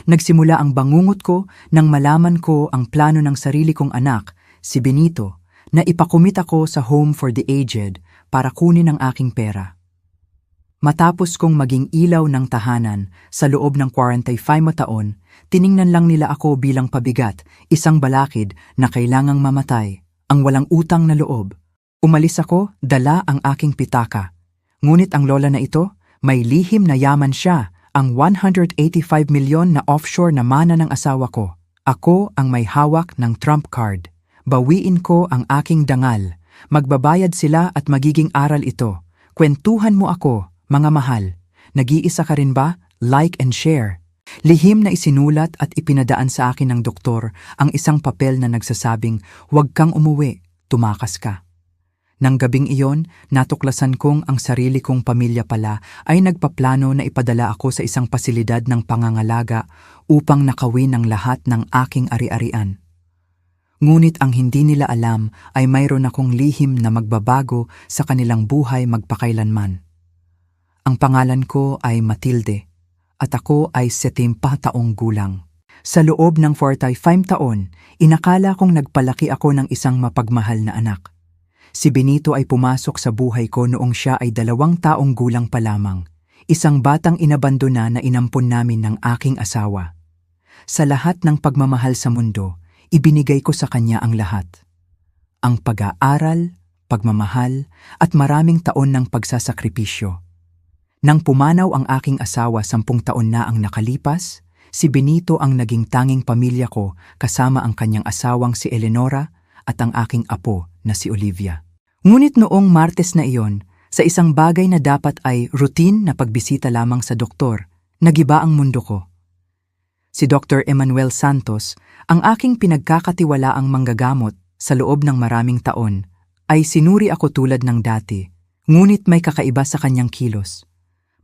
Nagsimula ang bangungot ko nang malaman ko ang plano ng sarili kong anak, si Benito, na ipakumit ako sa Home for the Aged para kunin ang aking pera. Matapos kong maging ilaw ng tahanan sa loob ng 45 taon, tiningnan lang nila ako bilang pabigat, isang balakid na kailangang mamatay, ang walang utang na loob. Umalis ako, dala ang aking pitaka. Ngunit ang lola na ito, may lihim na yaman siya, ang 185 milyon na offshore na mana ng asawa ko. Ako ang may hawak ng trump card. Bawiin ko ang aking dangal. Magbabayad sila at magiging aral ito. Kwentuhan mo ako, mga mahal. Nag-iisa ka rin ba? Like and share. Lihim na isinulat at ipinadaan sa akin ng doktor ang isang papel na nagsasabing, "Huwag kang umuwi, tumakas ka." Nang gabing iyon, natuklasan kong ang sarili kong pamilya pala ay nagpaplano na ipadala ako sa isang pasilidad ng pangangalaga upang nakawin ang lahat ng aking ari-arian. Ngunit ang hindi nila alam ay mayroon akong lihim na magbabago sa kanilang buhay magpakailanman. Ang pangalan ko ay Matilde at ako ay 70 taong gulang. Sa loob ng 45 taon, inakala kong nagpalaki ako ng isang mapagmahal na anak. Si Benito ay pumasok sa buhay ko noong siya ay 2 taong gulang pa lamang, isang batang inabandona na inampun namin ng aking asawa. Sa lahat ng pagmamahal sa mundo, ibinigay ko sa kanya ang lahat. Ang pag-aaral, pagmamahal, at maraming taon ng pagsasakripisyo. Nang pumanaw ang aking asawa 10 taon na ang nakalipas, si Benito ang naging tanging pamilya ko kasama ang kanyang asawang si Eleonora at ang aking apo na si Olivia. Ngunit noong Martes na iyon, sa isang bagay na dapat ay routine na pagbisita lamang sa doktor, nagiba ang mundo ko. Si Dr. Emmanuel Santos, ang aking pinagkakatiwalaang manggagamot sa loob ng maraming taon, ay sinuri ako tulad ng dati, ngunit may kakaiba sa kanyang kilos.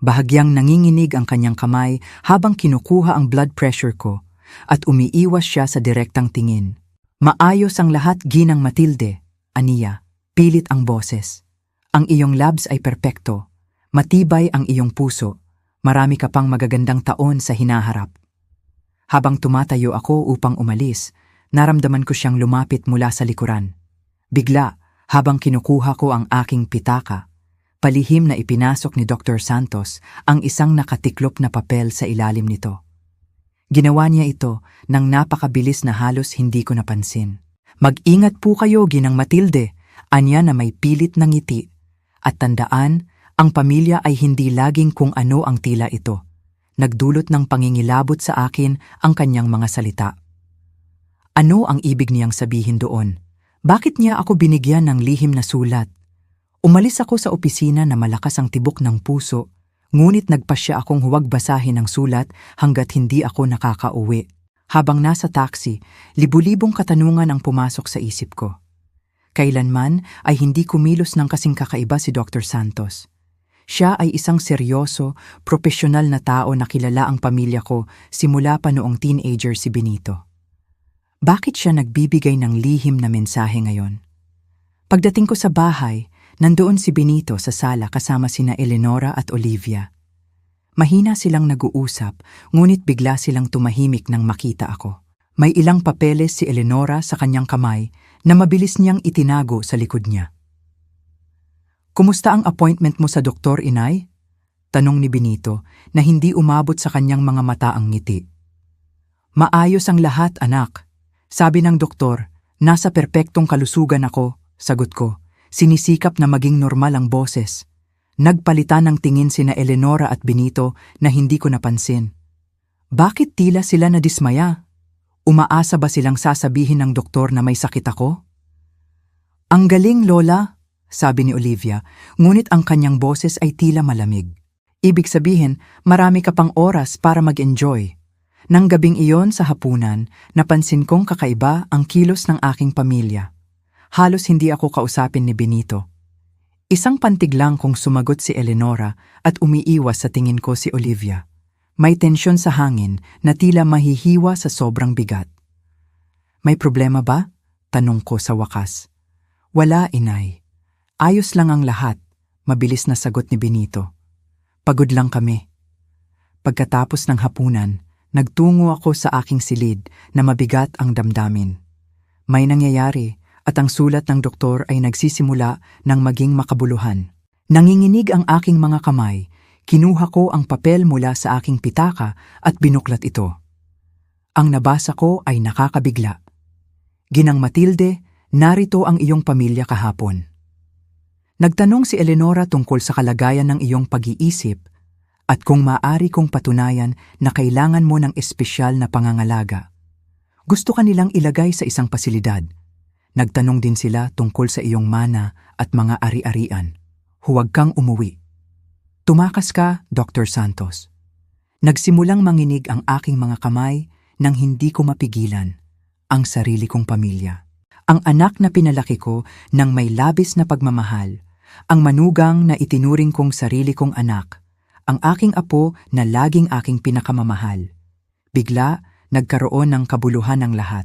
Bahagyang nanginginig ang kanyang kamay habang kinukuha ang blood pressure ko at umiiwas siya sa direktang tingin. "Maayos ang lahat, Ginang Matilde," aniya. Pilit ang boses. "Ang iyong labs ay perpekto. Matibay ang iyong puso. Marami ka pang magagandang taon sa hinaharap." Habang tumatayo ako upang umalis, naramdaman ko siyang lumapit mula sa likuran. Bigla, habang kinukuha ko ang aking pitaka, palihim na ipinasok ni Dr. Santos ang isang nakatiklop na papel sa ilalim nito. Ginawa niya ito nang napakabilis na halos hindi ko napansin. "Mag-ingat po kayo, Ginang Matilde," anya na may pilit na ngiti. "At tandaan, ang pamilya ay hindi laging kung ano ang tila ito." Nagdulot ng pangingilabot sa akin ang kanyang mga salita. Ano ang ibig niyang sabihin doon? Bakit niya ako binigyan ng lihim na sulat? Umalis ako sa opisina na malakas ang tibok ng puso, ngunit nagpasya akong huwag basahin ang sulat hanggat hindi ako nakakauwi. Habang nasa taxi, libu-libong katanungan ang pumasok sa isip ko. Kailanman ay hindi kumilos ng kasing kakaiba si Dr. Santos. Siya ay isang seryoso, propesyonal na tao na kilala ang pamilya ko simula pa noong teenager si Benito. Bakit siya nagbibigay ng lihim na mensahe ngayon? Pagdating ko sa bahay, nandoon si Benito sa sala kasama sina Eleonora at Olivia. Mahina silang nag-uusap, ngunit bigla silang tumahimik nang makita ako. May ilang papeles si Eleonora sa kanyang kamay na mabilis niyang itinago sa likod niya. "Kumusta ang appointment mo sa doktor, inay?" tanong ni Benito na hindi umabot sa kanyang mga mata ang ngiti. "Maayos ang lahat, anak. Sabi ng doktor, nasa perpektong kalusugan ako," sagot ko. Sinisikap na maging normal ang boses. Nagpalitan ng tingin sina Eleonora at Benito na hindi ko napansin. Bakit tila sila nadismaya? Umaasa ba silang sasabihin ng doktor na may sakit ako? "Ang galing, Lola," sabi ni Olivia, ngunit ang kanyang boses ay tila malamig. Ibig sabihin, marami ka pang oras para mag-enjoy. Nang gabing iyon sa hapunan, napansin kong kakaiba ang kilos ng aking pamilya. Halos hindi ako kausapin ni Benito. Isang pantig lang kung sumagot si Eleonora at umiiwas sa tingin ko si Olivia. May tensyon sa hangin na tila mahihiwa sa sobrang bigat. "May problema ba?" tanong ko sa wakas. "Wala, inay. Ayos lang ang lahat," mabilis na sagot ni Benito. "Pagod lang kami." Pagkatapos ng hapunan, Nagtungo ako sa aking silid na mabigat ang damdamin. May nangyayari at ang sulat ng doktor ay nagsisimula ng maging makabuluhan. Nanginginig ang aking mga kamay, kinuha ko ang papel mula sa aking pitaka at binuklat ito. Ang nabasa ko ay nakakabigla. Ginang Matilde, narito ang iyong pamilya kahapon. Nagtanong si Eleonora tungkol sa kalagayan ng iyong pag-iisip at kung maaari kong patunayan na kailangan mo ng espesyal na pangangalaga. Gusto ka nilang ilagay sa isang pasilidad. Nagtanong din sila tungkol sa iyong mana at mga ari-arian. Huwag kang umuwi. Tumakas ka, Dr. Santos. Nagsimulang manginig ang aking mga kamay nang hindi ko mapigilan ang sarili kong pamilya. Ang anak na pinalaki ko ng may labis na pagmamahal, ang manugang na itinuring kong sarili kong anak, ang aking apo na laging aking pinakamamahal. Bigla, nagkaroon ng kabuluhan ng lahat.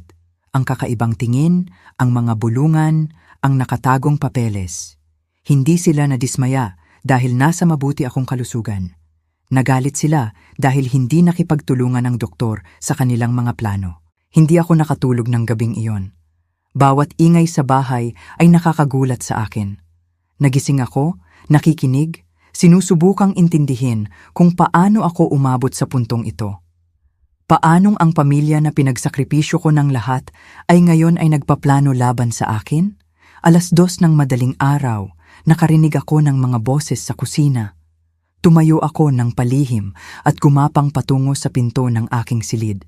Ang kakaibang tingin, ang mga bulungan, ang nakatagong papeles. Hindi sila nadismaya dahil nasa mabuti akong kalusugan. Nagalit sila dahil hindi nakipagtulungan ng doktor sa kanilang mga plano. Hindi ako nakatulog ng gabing iyon. Bawat ingay sa bahay ay nakakagulat sa akin. Nagising ako, nakikinig, sinusubukang intindihin kung paano ako umabot sa puntong ito. Paanong ang pamilya na pinagsakripisyo ko ng lahat ay ngayon ay nagpaplano laban sa akin? 2:00 ng madaling araw, nakarinig ako ng mga boses sa kusina. Tumayo ako ng palihim at gumapang patungo sa pinto ng aking silid.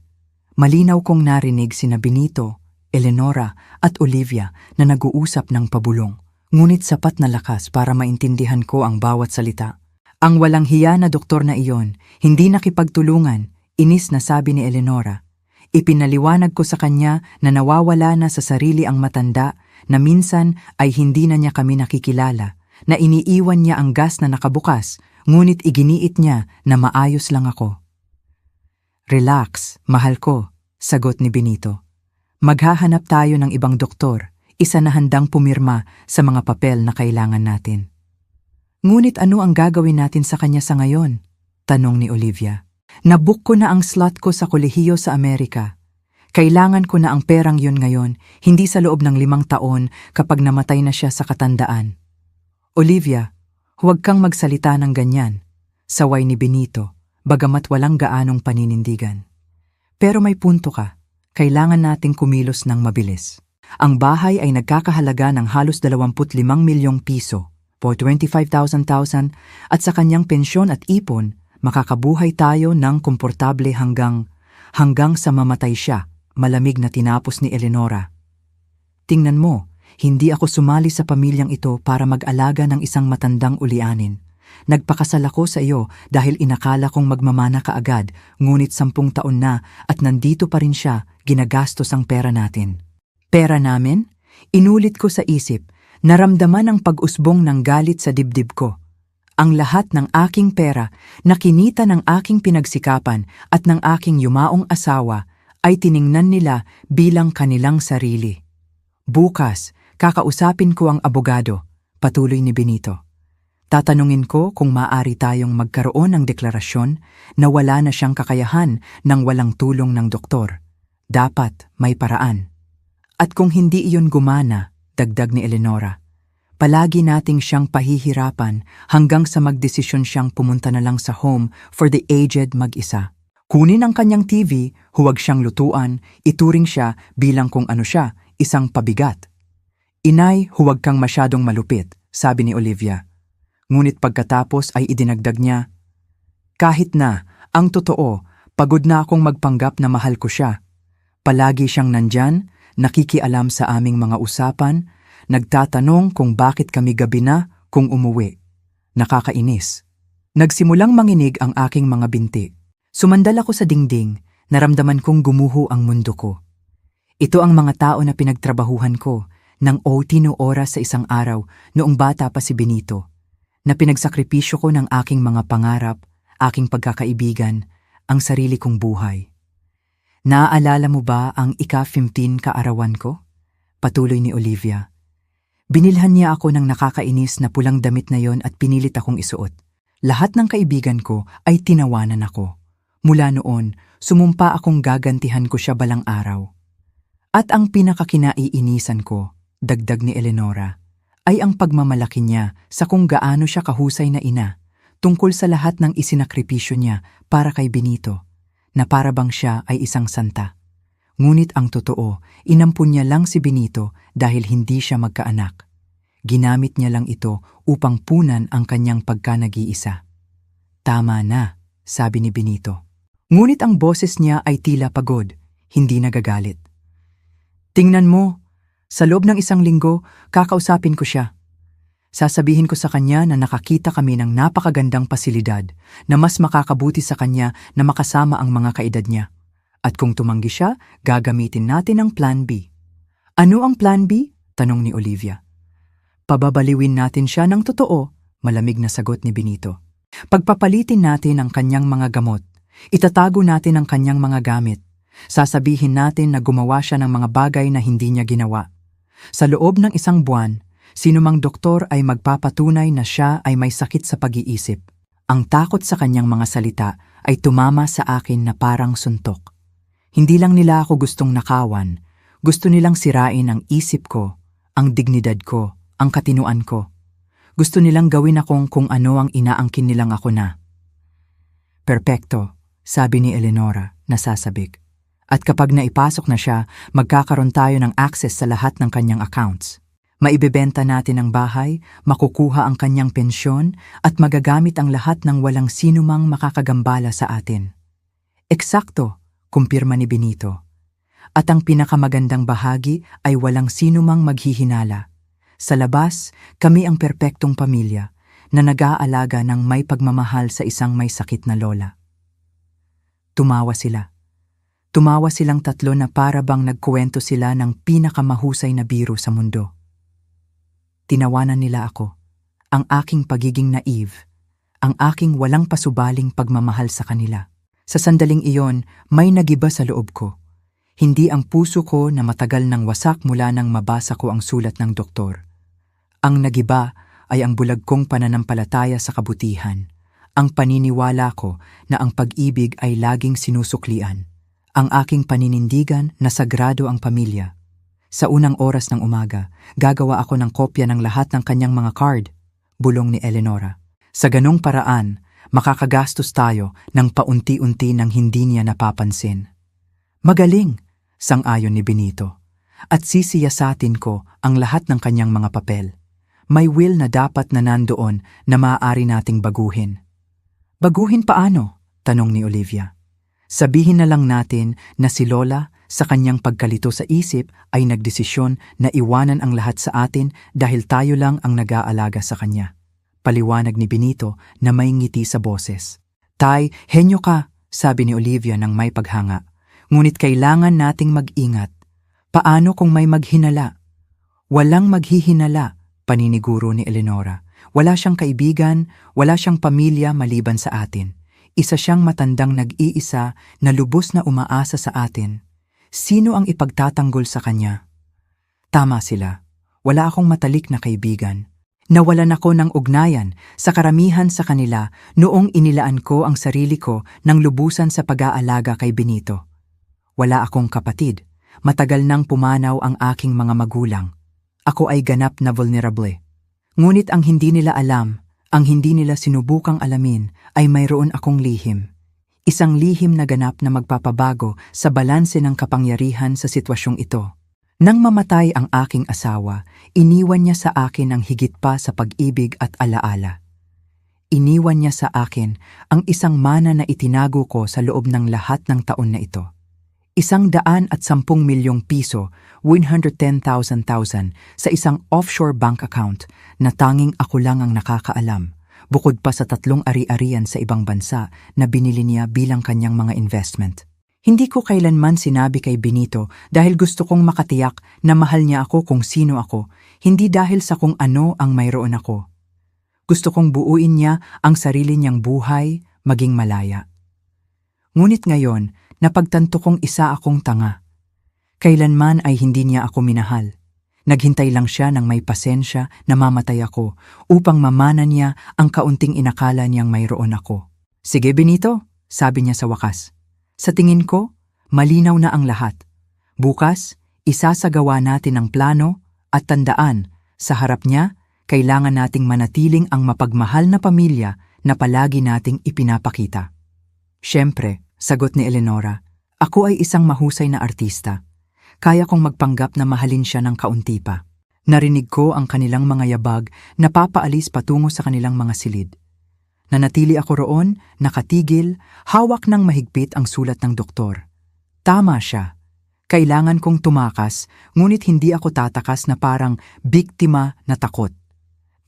Malinaw kong narinig sina Benito, Eleonora at Olivia na nag-uusap ng pabulong, ngunit sapat na lakas para maintindihan ko ang bawat salita. Ang walang hiya na doktor na iyon, hindi nakipagtulungan, inis na sabi ni Eleonora. Ipinaliwanag ko sa kanya na nawawala na sa sarili ang matanda, na minsan ay hindi na niya kami nakikilala, na iniiwan niya ang gas na nakabukas, ngunit iginiit niya na maayos lang ako. Relax, mahal ko, sagot ni Benito. Maghahanap tayo ng ibang doktor, isa na handang pumirma sa mga papel na kailangan natin. Ngunit ano ang gagawin natin sa kanya sa ngayon? Tanong ni Olivia. Nabook ko na ang slot ko sa kolehiyo sa Amerika. Kailangan ko na ang perang yun ngayon, hindi sa loob ng 5 taon kapag namatay na siya sa katandaan. Olivia, huwag kang magsalita ng ganyan, saway ni Benito, bagamat walang gaanong paninindigan. Pero may punto ka, kailangan nating kumilos ng mabilis. Ang bahay ay nagkakahalaga ng halos 25 milyong piso, po 25,000 at sa kanyang pensyon at ipon, makakabuhay tayo ng komportable hanggang sa mamatay siya, malamig na tinapos ni Eleonora. Tingnan mo, hindi ako sumali sa pamilyang ito para mag-alaga ng isang matandang ulianin. Nagpakasal ako sa iyo dahil inakala kong magmamana ka agad, ngunit 10 taon na at nandito pa rin siya, ginagastos ang pera natin. Pera namin? Inulit ko sa isip, naramdaman ang pag-usbong ng galit sa dibdib ko. Ang lahat ng aking pera na kinita ng aking pinagsikapan at ng aking yumaong asawa ay tiningnan nila bilang kanilang sarili. Bukas, kakausapin ko ang abogado, patuloy ni Benito. Tatanungin ko kung maaari tayong magkaroon ng deklarasyon na wala na siyang kakayahan nang walang tulong ng doktor. Dapat may paraan. At kung hindi iyon gumana, dagdag ni Eleonora, palagi nating siyang pahihirapan hanggang sa magdesisyon siyang pumunta na lang sa home for the aged mag-isa. Kunin ang kanyang TV, huwag siyang lutuan, ituring siya bilang kung ano siya, isang pabigat. Inay, huwag kang masyadong malupit, sabi ni Olivia. Ngunit pagkatapos ay idinagdag niya, kahit na, ang totoo, pagod na akong magpanggap na mahal ko siya. Palagi siyang nandyan, nakikialam sa aming mga usapan, nagtatanong kung bakit kami gabi na kung umuwi. Nakakainis. Nagsimulang manginig ang aking mga binti. Sumandal ako sa dingding, naramdaman kong gumuho ang mundo ko. Ito ang mga tao na pinagtrabahuhan ko ng OT no oras sa isang araw noong bata pa si Benito, na pinagsakripisyo ko ng aking mga pangarap, aking pagkakaibigan, ang sarili kong buhay. Naaalala mo ba ang ika-15 kaarawan ko? Patuloy ni Olivia. Binilhan niya ako ng nakakainis na pulang damit na yon at pinilit akong isuot. Lahat ng kaibigan ko ay tinawanan ako. Mula noon, sumumpa akong gagantihan ko siya balang araw. At ang pinakakinaiinisan ko, dagdag ni Eleonora, ay ang pagmamalaki niya sa kung gaano siya kahusay na ina tungkol sa lahat ng isinakripisyo niya para kay Benito, na para bang siya ay isang santa. Ngunit ang totoo, inampun niya lang si Benito dahil hindi siya magkaanak. Ginamit niya lang ito upang punan ang kanyang pagka-nag-iisa. Tama na, sabi ni Benito. Ngunit ang boses niya ay tila pagod, hindi nagagalit. Tingnan mo, sa loob ng 1 linggo, kakausapin ko siya. Sasabihin ko sa kanya na nakakita kami ng napakagandang pasilidad na mas makakabuti sa kanya na makasama ang mga kaedad niya. At kung tumanggi siya, gagamitin natin ang Plan B. Ano ang Plan B? Tanong ni Olivia. Pababaliwin natin siya ng totoo, malamig na sagot ni Benito. Pagpapalitin natin ang kanyang mga gamot. Itatago natin ang kanyang mga gamit. Sasabihin natin na gumawa siya ng mga bagay na hindi niya ginawa. Sa loob ng 1 buwan, sinumang doktor ay magpapatunay na siya ay may sakit sa pag-iisip. Ang takot sa kanyang mga salita ay tumama sa akin na parang suntok. Hindi lang nila ako gustong nakawan, gusto nilang sirain ang isip ko, ang dignidad ko, ang katinuan ko. Gusto nilang gawin akong kung ano ang inaangkin nilang ako na. Perpekto, sabi ni Eleonora, nasasabik. At kapag naipasok na siya, magkakaroon tayo ng access sa lahat ng kanyang accounts. Maibebenta natin ang bahay, makukuha ang kanyang pensyon, at magagamit ang lahat ng walang sinumang makakagambala sa atin. Eksakto, kumpirma ni Benito. At ang pinakamagandang bahagi ay walang sinumang maghihinala. Sa labas, kami ang perpektong pamilya na nag-aalaga ng may pagmamahal sa isang may sakit na lola. Tumawa sila. Tumawa silang tatlo na para bang nagkuwento sila ng pinakamahusay na biro sa mundo. Tinawanan nila ako, ang aking pagiging naive, ang aking walang pasubaling pagmamahal sa kanila. Sa sandaling iyon, may nagiba sa loob ko. Hindi ang puso ko na matagal nang wasak mula nang mabasa ko ang sulat ng doktor. Ang nagiba ay ang bulag kong pananampalataya sa kabutihan, ang paniniwala ko na ang pag-ibig ay laging sinusuklian. Ang aking paninindigan na sagrado ang pamilya. Sa unang oras ng umaga, gagawa ako ng kopya ng lahat ng kanyang mga card, bulong ni Eleonora. Sa ganong paraan, makakagastos tayo ng paunti-unti nang hindi niya napapansin. Magaling, sang-ayon ni Benito. At sisiyasatin ko ang lahat ng kanyang mga papel. May will na dapat na nandoon na maaari nating baguhin. Baguhin paano? Tanong ni Olivia. Sabihin na lang natin na si Lola, sa kanyang pagkalito sa isip, ay nagdesisyon na iwanan ang lahat sa atin dahil tayo lang ang nag-aalaga sa kanya. Paliwanag ni Benito na may ngiti sa boses. Tay, henyo ka, sabi ni Olivia nang may paghanga. Ngunit kailangan nating mag-ingat. Paano kung may maghinala? Walang maghihinala, paniniguro ni Eleonora. Wala siyang kaibigan, wala siyang pamilya maliban sa atin. Isa siyang matandang nag-iisa na lubos na umaasa sa atin. Sino ang ipagtatanggol sa kanya? Tama sila. Wala akong matalik na kaibigan. Nawalan ako ng ugnayan sa karamihan sa kanila noong inilaan ko ang sarili ko ng lubusan sa pag-aalaga kay Benito. Wala akong kapatid. Matagal nang pumanaw ang aking mga magulang. Ako ay ganap na vulnerable. Ngunit ang hindi nila alam, ang hindi nila sinubukang alamin, ay mayroon akong lihim. Isang lihim na ganap na magpapabago sa balanse ng kapangyarihan sa sitwasyong ito. Nang mamatay ang aking asawa, iniwan niya sa akin ang higit pa sa pag-ibig at alaala. Iniwan niya sa akin ang isang mana na itinago ko sa loob ng lahat ng taon na ito. 110 milyong piso, 110,000 sa isang offshore bank account na tanging ako lang ang nakakaalam, bukod pa sa 3 ari-arian sa ibang bansa na binili niya bilang kanyang mga investment. Hindi ko kailanman sinabi kay Benito dahil gusto kong makatiyak na mahal niya ako kung sino ako, hindi dahil sa kung ano ang mayroon ako. Gusto kong buuin niya ang sarili niyang buhay, maging malaya. Ngunit ngayon, napagtanto kong isa akong tanga. Kailanman ay hindi niya ako minahal. Naghintay lang siya ng may pasensya na mamatay ako upang mamana niya ang kaunting inakala niyang mayroon ako. Sige Benito, sabi niya sa wakas. Sa tingin ko, malinaw na ang lahat. Bukas, isasagawa natin ang plano at tandaan, sa harap niya, kailangan nating manatiling ang mapagmahal na pamilya na palagi nating ipinapakita. Siyempre, sagot ni Eleonora, ako ay isang mahusay na artista. Kaya kong magpanggap na mahalin siya ng kaunti pa. Narinig ko ang kanilang mga yabag na papaalis patungo sa kanilang mga silid. Nanatili ako roon, nakatigil, hawak ng mahigpit ang sulat ng doktor. Tama siya. Kailangan kong tumakas, ngunit hindi ako tatakas na parang biktima na takot.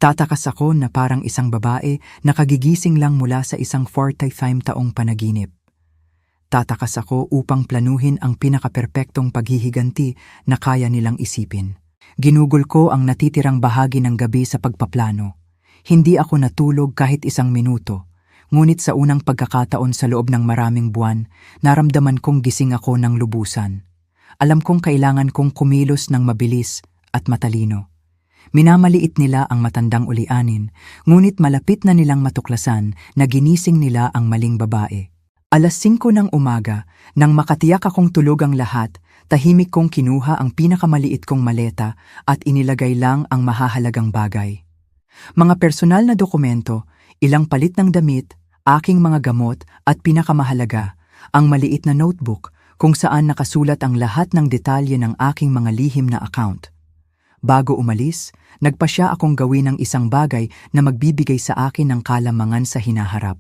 Tatakas ako na parang isang babae na kagigising lang mula sa isang 45 taong panaginip. Tatakas ako upang planuhin ang pinakaperpektong paghihiganti na kaya nilang isipin. Ginugol ko ang natitirang bahagi ng gabi sa pagpaplano. Hindi ako natulog kahit isang minuto, ngunit sa unang pagkakataon sa loob ng maraming buwan, naramdaman kong gising ako ng lubusan. Alam kong kailangan kong kumilos ng mabilis at matalino. Minamaliit nila ang matandang ulianin, ngunit malapit na nilang matuklasan na ginising nila ang maling babae. Alas 5 ng umaga, nang makatiyak akong tulog ang lahat, tahimik kong kinuha ang pinakamaliit kong maleta at inilagay lang ang mahahalagang bagay. Mga personal na dokumento, ilang palit ng damit, aking mga gamot at pinakamahalaga, ang maliit na notebook kung saan nakasulat ang lahat ng detalye ng aking mga lihim na account. Bago umalis, nagpasya akong gawin ng isang bagay na magbibigay sa akin ng kalamangan sa hinaharap.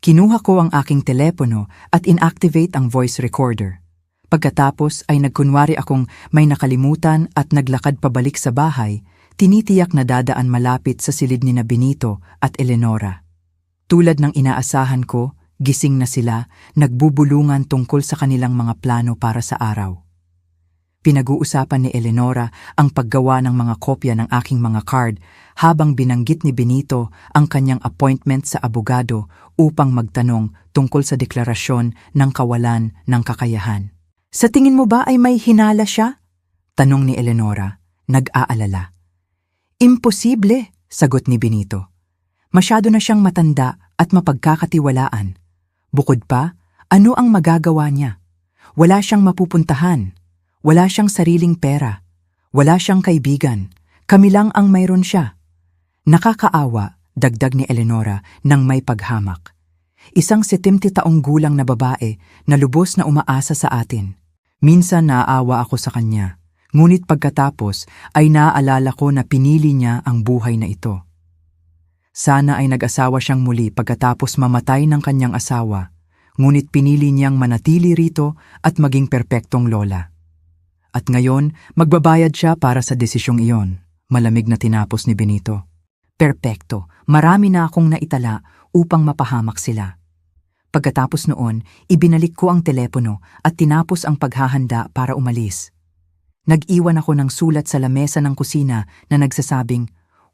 Kinuha ko ang aking telepono at inactivate ang voice recorder. Pagkatapos ay nagkunwari akong may nakalimutan at naglakad pabalik sa bahay, tinitiyak na dadaan malapit sa silid ni Benito at Eleonora. Tulad ng inaasahan ko, gising na sila, nagbubulungan tungkol sa kanilang mga plano para sa araw. Pinag-uusapan ni Eleonora ang paggawa ng mga kopya ng aking mga card habang binanggit ni Benito ang kanyang appointment sa abogado upang magtanong tungkol sa deklarasyon ng kawalan ng kakayahan. Sa tingin mo ba ay may hinala siya? Tanong ni Eleonora, nag-aalala. Imposible, sagot ni Benito. Masyado na siyang matanda at mapagkakatiwalaan. Bukod pa, ano ang magagawa niya? Wala siyang mapupuntahan. Wala siyang sariling pera. Wala siyang kaibigan. Kami lang ang mayroon siya. Nakakaawa, dagdag ni Eleonora nang may paghamak. Isang 70 taong gulang na babae na lubos na umaasa sa atin. Minsan naaawa ako sa kanya, ngunit pagkatapos ay naaalala ko na pinili niya ang buhay na ito. Sana ay nag-asawa siyang muli pagkatapos mamatay ng kanyang asawa, ngunit pinili niyang manatili rito at maging perpektong lola. At ngayon, magbabayad siya para sa desisyong iyon, malamig na tinapos ni Benito. Perpekto, marami na akong naitala upang mapahamak sila. Pagkatapos noon, ibinalik ko ang telepono at tinapos ang paghahanda para umalis. Nag-iwan ako ng sulat sa lamesa ng kusina na nagsasabing,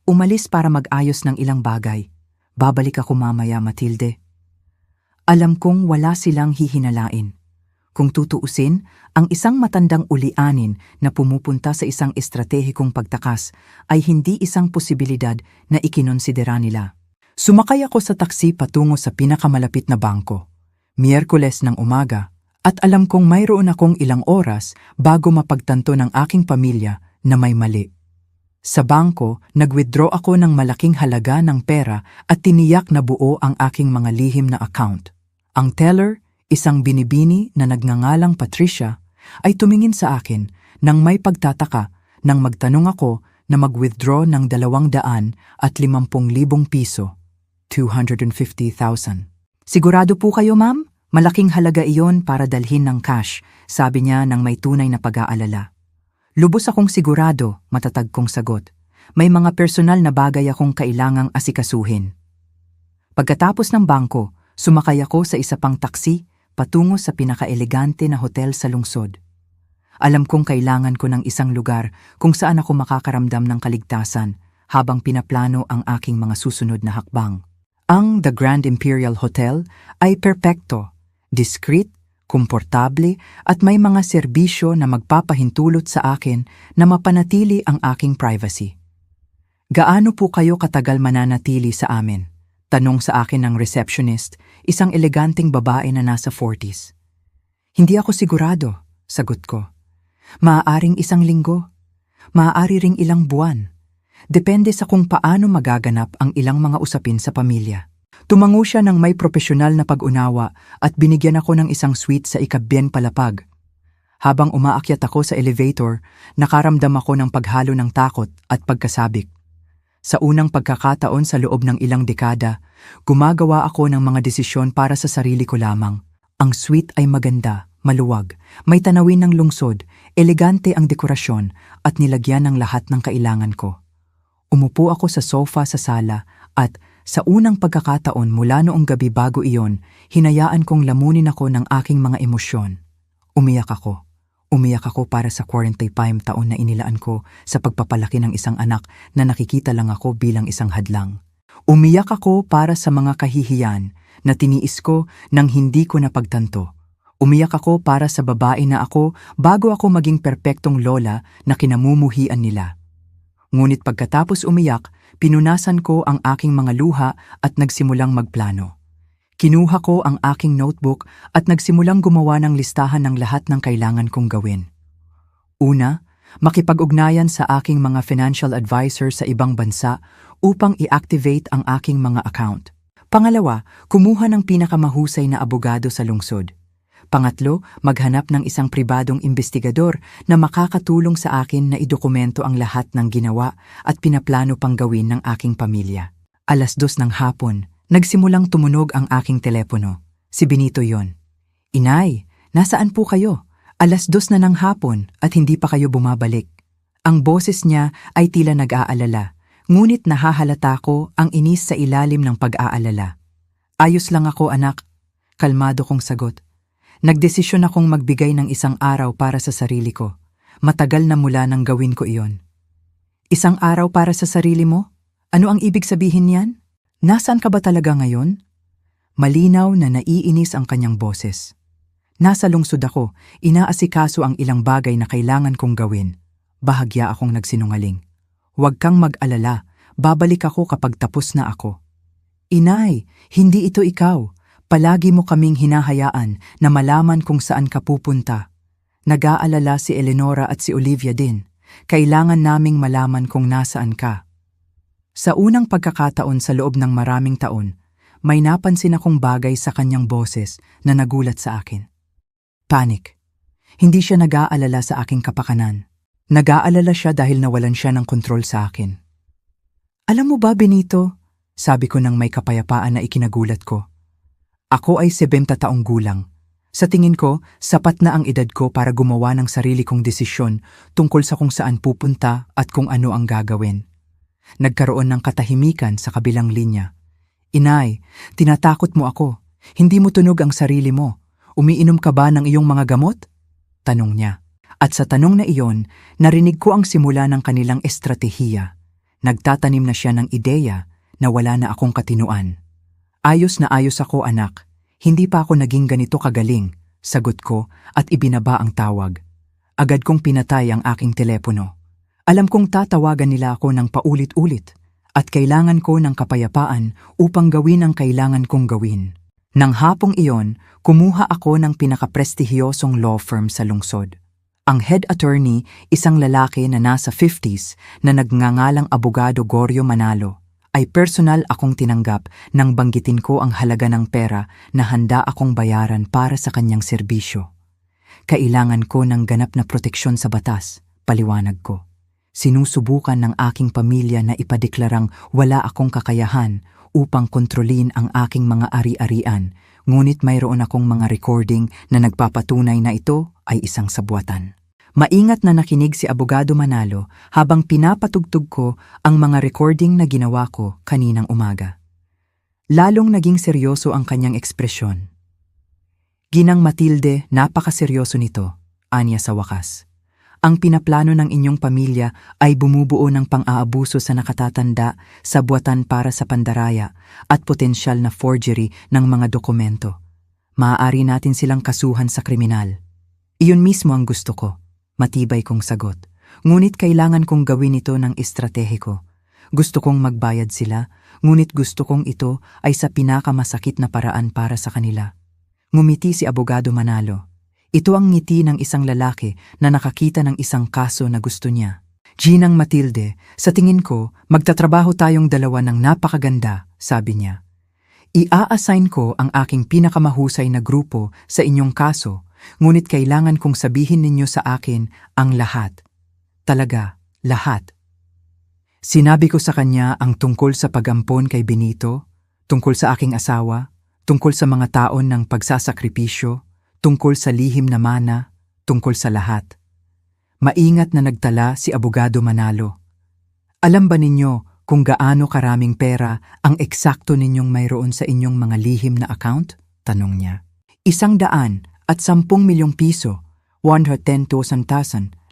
umalis para mag-ayos ng ilang bagay. Babalik ako mamaya, Matilde. Alam kong wala silang hihinalain. Kung tutuusin, ang isang matandang ulianin na pumupunta sa isang estratehikong pagtakas ay hindi isang posibilidad na ikinonsidera nila. Sumakay ako sa taksi patungo sa pinakamalapit na bangko. Miyerkules ng umaga, at alam kong mayroon akong ilang oras bago mapagtanto ng aking pamilya na may mali. Sa bangko, nag-withdraw ako ng malaking halaga ng pera at tiniyak na buo ang aking mga lihim na account. Ang teller, isang binibini na nagngangalang Patricia, ay tumingin sa akin nang may pagtataka nang magtanong ako na mag-withdraw ng 250,000 piso, 250,000. Sigurado po kayo, ma'am? Malaking halaga iyon para dalhin ng cash, sabi niya nang may tunay na pag-aalala. Lubos akong sigurado, matatag kong sagot. May mga personal na bagay akong kailangang asikasuhin. Pagkatapos ng bangko, sumakay ako sa isa pang taksi patungo sa pinaka-elegante na hotel sa lungsod. Alam kong kailangan ko ng isang lugar kung saan ako makakaramdam ng kaligtasan habang pinaplano ang aking mga susunod na hakbang. Ang The Grand Imperial Hotel ay perpekto, discreet, komportable at may mga serbisyo na magpapahintulot sa akin na mapanatili ang aking privacy. Gaano po kayo katagal mananatili sa amin? Tanong sa akin ng receptionist, isang eleganteng babae na nasa 40s. Hindi ako sigurado, sagot ko. Maaaring isang linggo, maaari ring ilang buwan. Depende sa kung paano magaganap ang ilang mga usapin sa pamilya. Tumango siya ng may propesyonal na pag-unawa at binigyan ako ng isang suite sa ikabien palapag. Habang umaakyat ako sa elevator, nakaramdam ako ng paghalo ng takot at pagkasabik. Sa unang pagkakataon sa loob ng ilang dekada, gumagawa ako ng mga desisyon para sa sarili ko lamang. Ang suite ay maganda, maluwag, may tanawin ng lungsod, elegante ang dekorasyon at nilagyan ng lahat ng kailangan ko. Umupo ako sa sofa sa sala at sa unang pagkakataon mula noong gabi bago iyon, hinayaan kong lamunin ako ng aking mga emosyon. Umiyak ako. Umiyak ako para sa 45 taon na inilaan ko sa pagpapalaki ng isang anak na nakikita lang ako bilang isang hadlang. Umiyak ako para sa mga kahihiyan na tiniis ko nang hindi ko napagtanto. Umiyak ako para sa babae na ako bago ako maging perpektong lola na kinamumuhian nila. Ngunit pagkatapos umiyak, pinunasan ko ang aking mga luha at nagsimulang magplano. Kinuha ko ang aking notebook at nagsimulang gumawa ng listahan ng lahat ng kailangan kong gawin. Una, makipag-ugnayan sa aking mga financial advisor sa ibang bansa upang i-activate ang aking mga account. Pangalawa, kumuha ng pinakamahusay na abogado sa lungsod. Pangatlo, maghanap ng isang pribadong investigador na makakatulong sa akin na idokumento ang lahat ng ginawa at pinaplano pang gawin ng aking pamilya. 2:00 ng hapon, nagsimulang tumunog ang aking telepono. Si Benito yon. Inay, nasaan po kayo? 2:00 na ng hapon at hindi pa kayo bumabalik. Ang boses niya ay tila nag-aalala, ngunit nahahalata ko ang inis sa ilalim ng pag-aalala. Ayos lang ako, anak. Kalmado kong sagot. Nagdesisyon akong magbigay ng isang araw para sa sarili ko. Matagal na mula nang gawin ko iyon. Isang araw para sa sarili mo? Ano ang ibig sabihin niyan? Nasaan ka ba talaga ngayon? Malinaw na naiinis ang kanyang boses. Nasa lungsod ako, inaasikaso ang ilang bagay na kailangan kong gawin. Bahagya akong nagsinungaling. Huwag kang mag-alala, babalik ako kapag tapos na ako. Inay, hindi ito ikaw. Palagi mo kaming hinahayaan na malaman kung saan ka pupunta. Nag-aalala si Eleonora at si Olivia din. Kailangan naming malaman kung nasaan ka. Sa unang pagkakataon sa loob ng maraming taon, may napansin akong bagay sa kanyang boses na nagulat sa akin. Panic. Hindi siya nag-aalala sa aking kapakanan. Nag-aalala siya dahil nawalan siya ng kontrol sa akin. Alam mo ba, Benito? Sabi ko nang may kapayapaan na ikinagulat ko. Ako ay 70 taong gulang. Sa tingin ko, sapat na ang edad ko para gumawa ng sarili kong desisyon tungkol sa kung saan pupunta at kung ano ang gagawin. Nagkaroon ng katahimikan sa kabilang linya. Inay, tinatakot mo ako. Hindi mo tunog ang sarili mo. Umiinom ka ba ng iyong mga gamot? Tanong niya. At sa tanong na iyon, narinig ko ang simula ng kanilang estratehiya. Nagtatanim na siya ng ideya na wala na akong katinuan. Ayos na ayos ako, anak. Hindi pa ako naging ganito kagaling, sagot ko at ibinaba ang tawag. Agad kong pinatay ang aking telepono. Alam kong tatawagan nila ako ng paulit-ulit at kailangan ko ng kapayapaan upang gawin ang kailangan kong gawin. Nang hapong iyon, kumuha ako ng pinakaprestihiyosong law firm sa lungsod. Ang head attorney, isang lalaki na nasa 50s na nagngangalang abogado Goryo Manalo. Ay personal akong tinanggap nang banggitin ko ang halaga ng pera na handa akong bayaran para sa kanyang serbisyo. Kailangan ko ng ganap na proteksyon sa batas, paliwanag ko. Sinusubukan ng aking pamilya na ipadeklarang wala akong kakayahan upang kontrolin ang aking mga ari-arian, ngunit mayroon akong mga recording na nagpapatunay na ito ay isang sabwatan. Maingat na nakinig si Abogado Manalo habang pinapatugtog ko ang mga recording na ginawa ko kaninang umaga. Lalong naging seryoso ang kanyang ekspresyon. Ginang Matilde, napakaseryoso nito, anya sa wakas. Ang pinaplano ng inyong pamilya ay bumubuo ng pang-aabuso sa nakatatanda, sabwatan para sa pandaraya at potensyal na forgery ng mga dokumento. Maaari natin silang kasuhan sa kriminal. Iyon mismo ang gusto ko. Matibay kong sagot. Ngunit kailangan kong gawin ito ng estratehiko. Gusto kong magbayad sila, ngunit gusto kong ito ay sa pinakamasakit na paraan para sa kanila. Ngumiti si Abogado Manalo. Ito ang ngiti ng isang lalaki na nakakita ng isang kaso na gusto niya. Ginang Matilde, sa tingin ko, magtatrabaho tayong dalawa ng napakaganda, sabi niya. Ia-assign ko ang aking pinakamahusay na grupo sa inyong kaso, ngunit kailangan kong sabihin ninyo sa akin ang lahat. Talaga, lahat. Sinabi ko sa kanya ang tungkol sa pag-ampon kay Benito, tungkol sa aking asawa, tungkol sa mga taon ng pagsasakripisyo, tungkol sa lihim na mana, tungkol sa lahat. Maingat na nagtala si Abogado Manalo. Alam ba ninyo kung gaano karaming pera ang eksakto ninyong mayroon sa inyong mga lihim na account? Tanong niya. 110 milyong piso, 110,000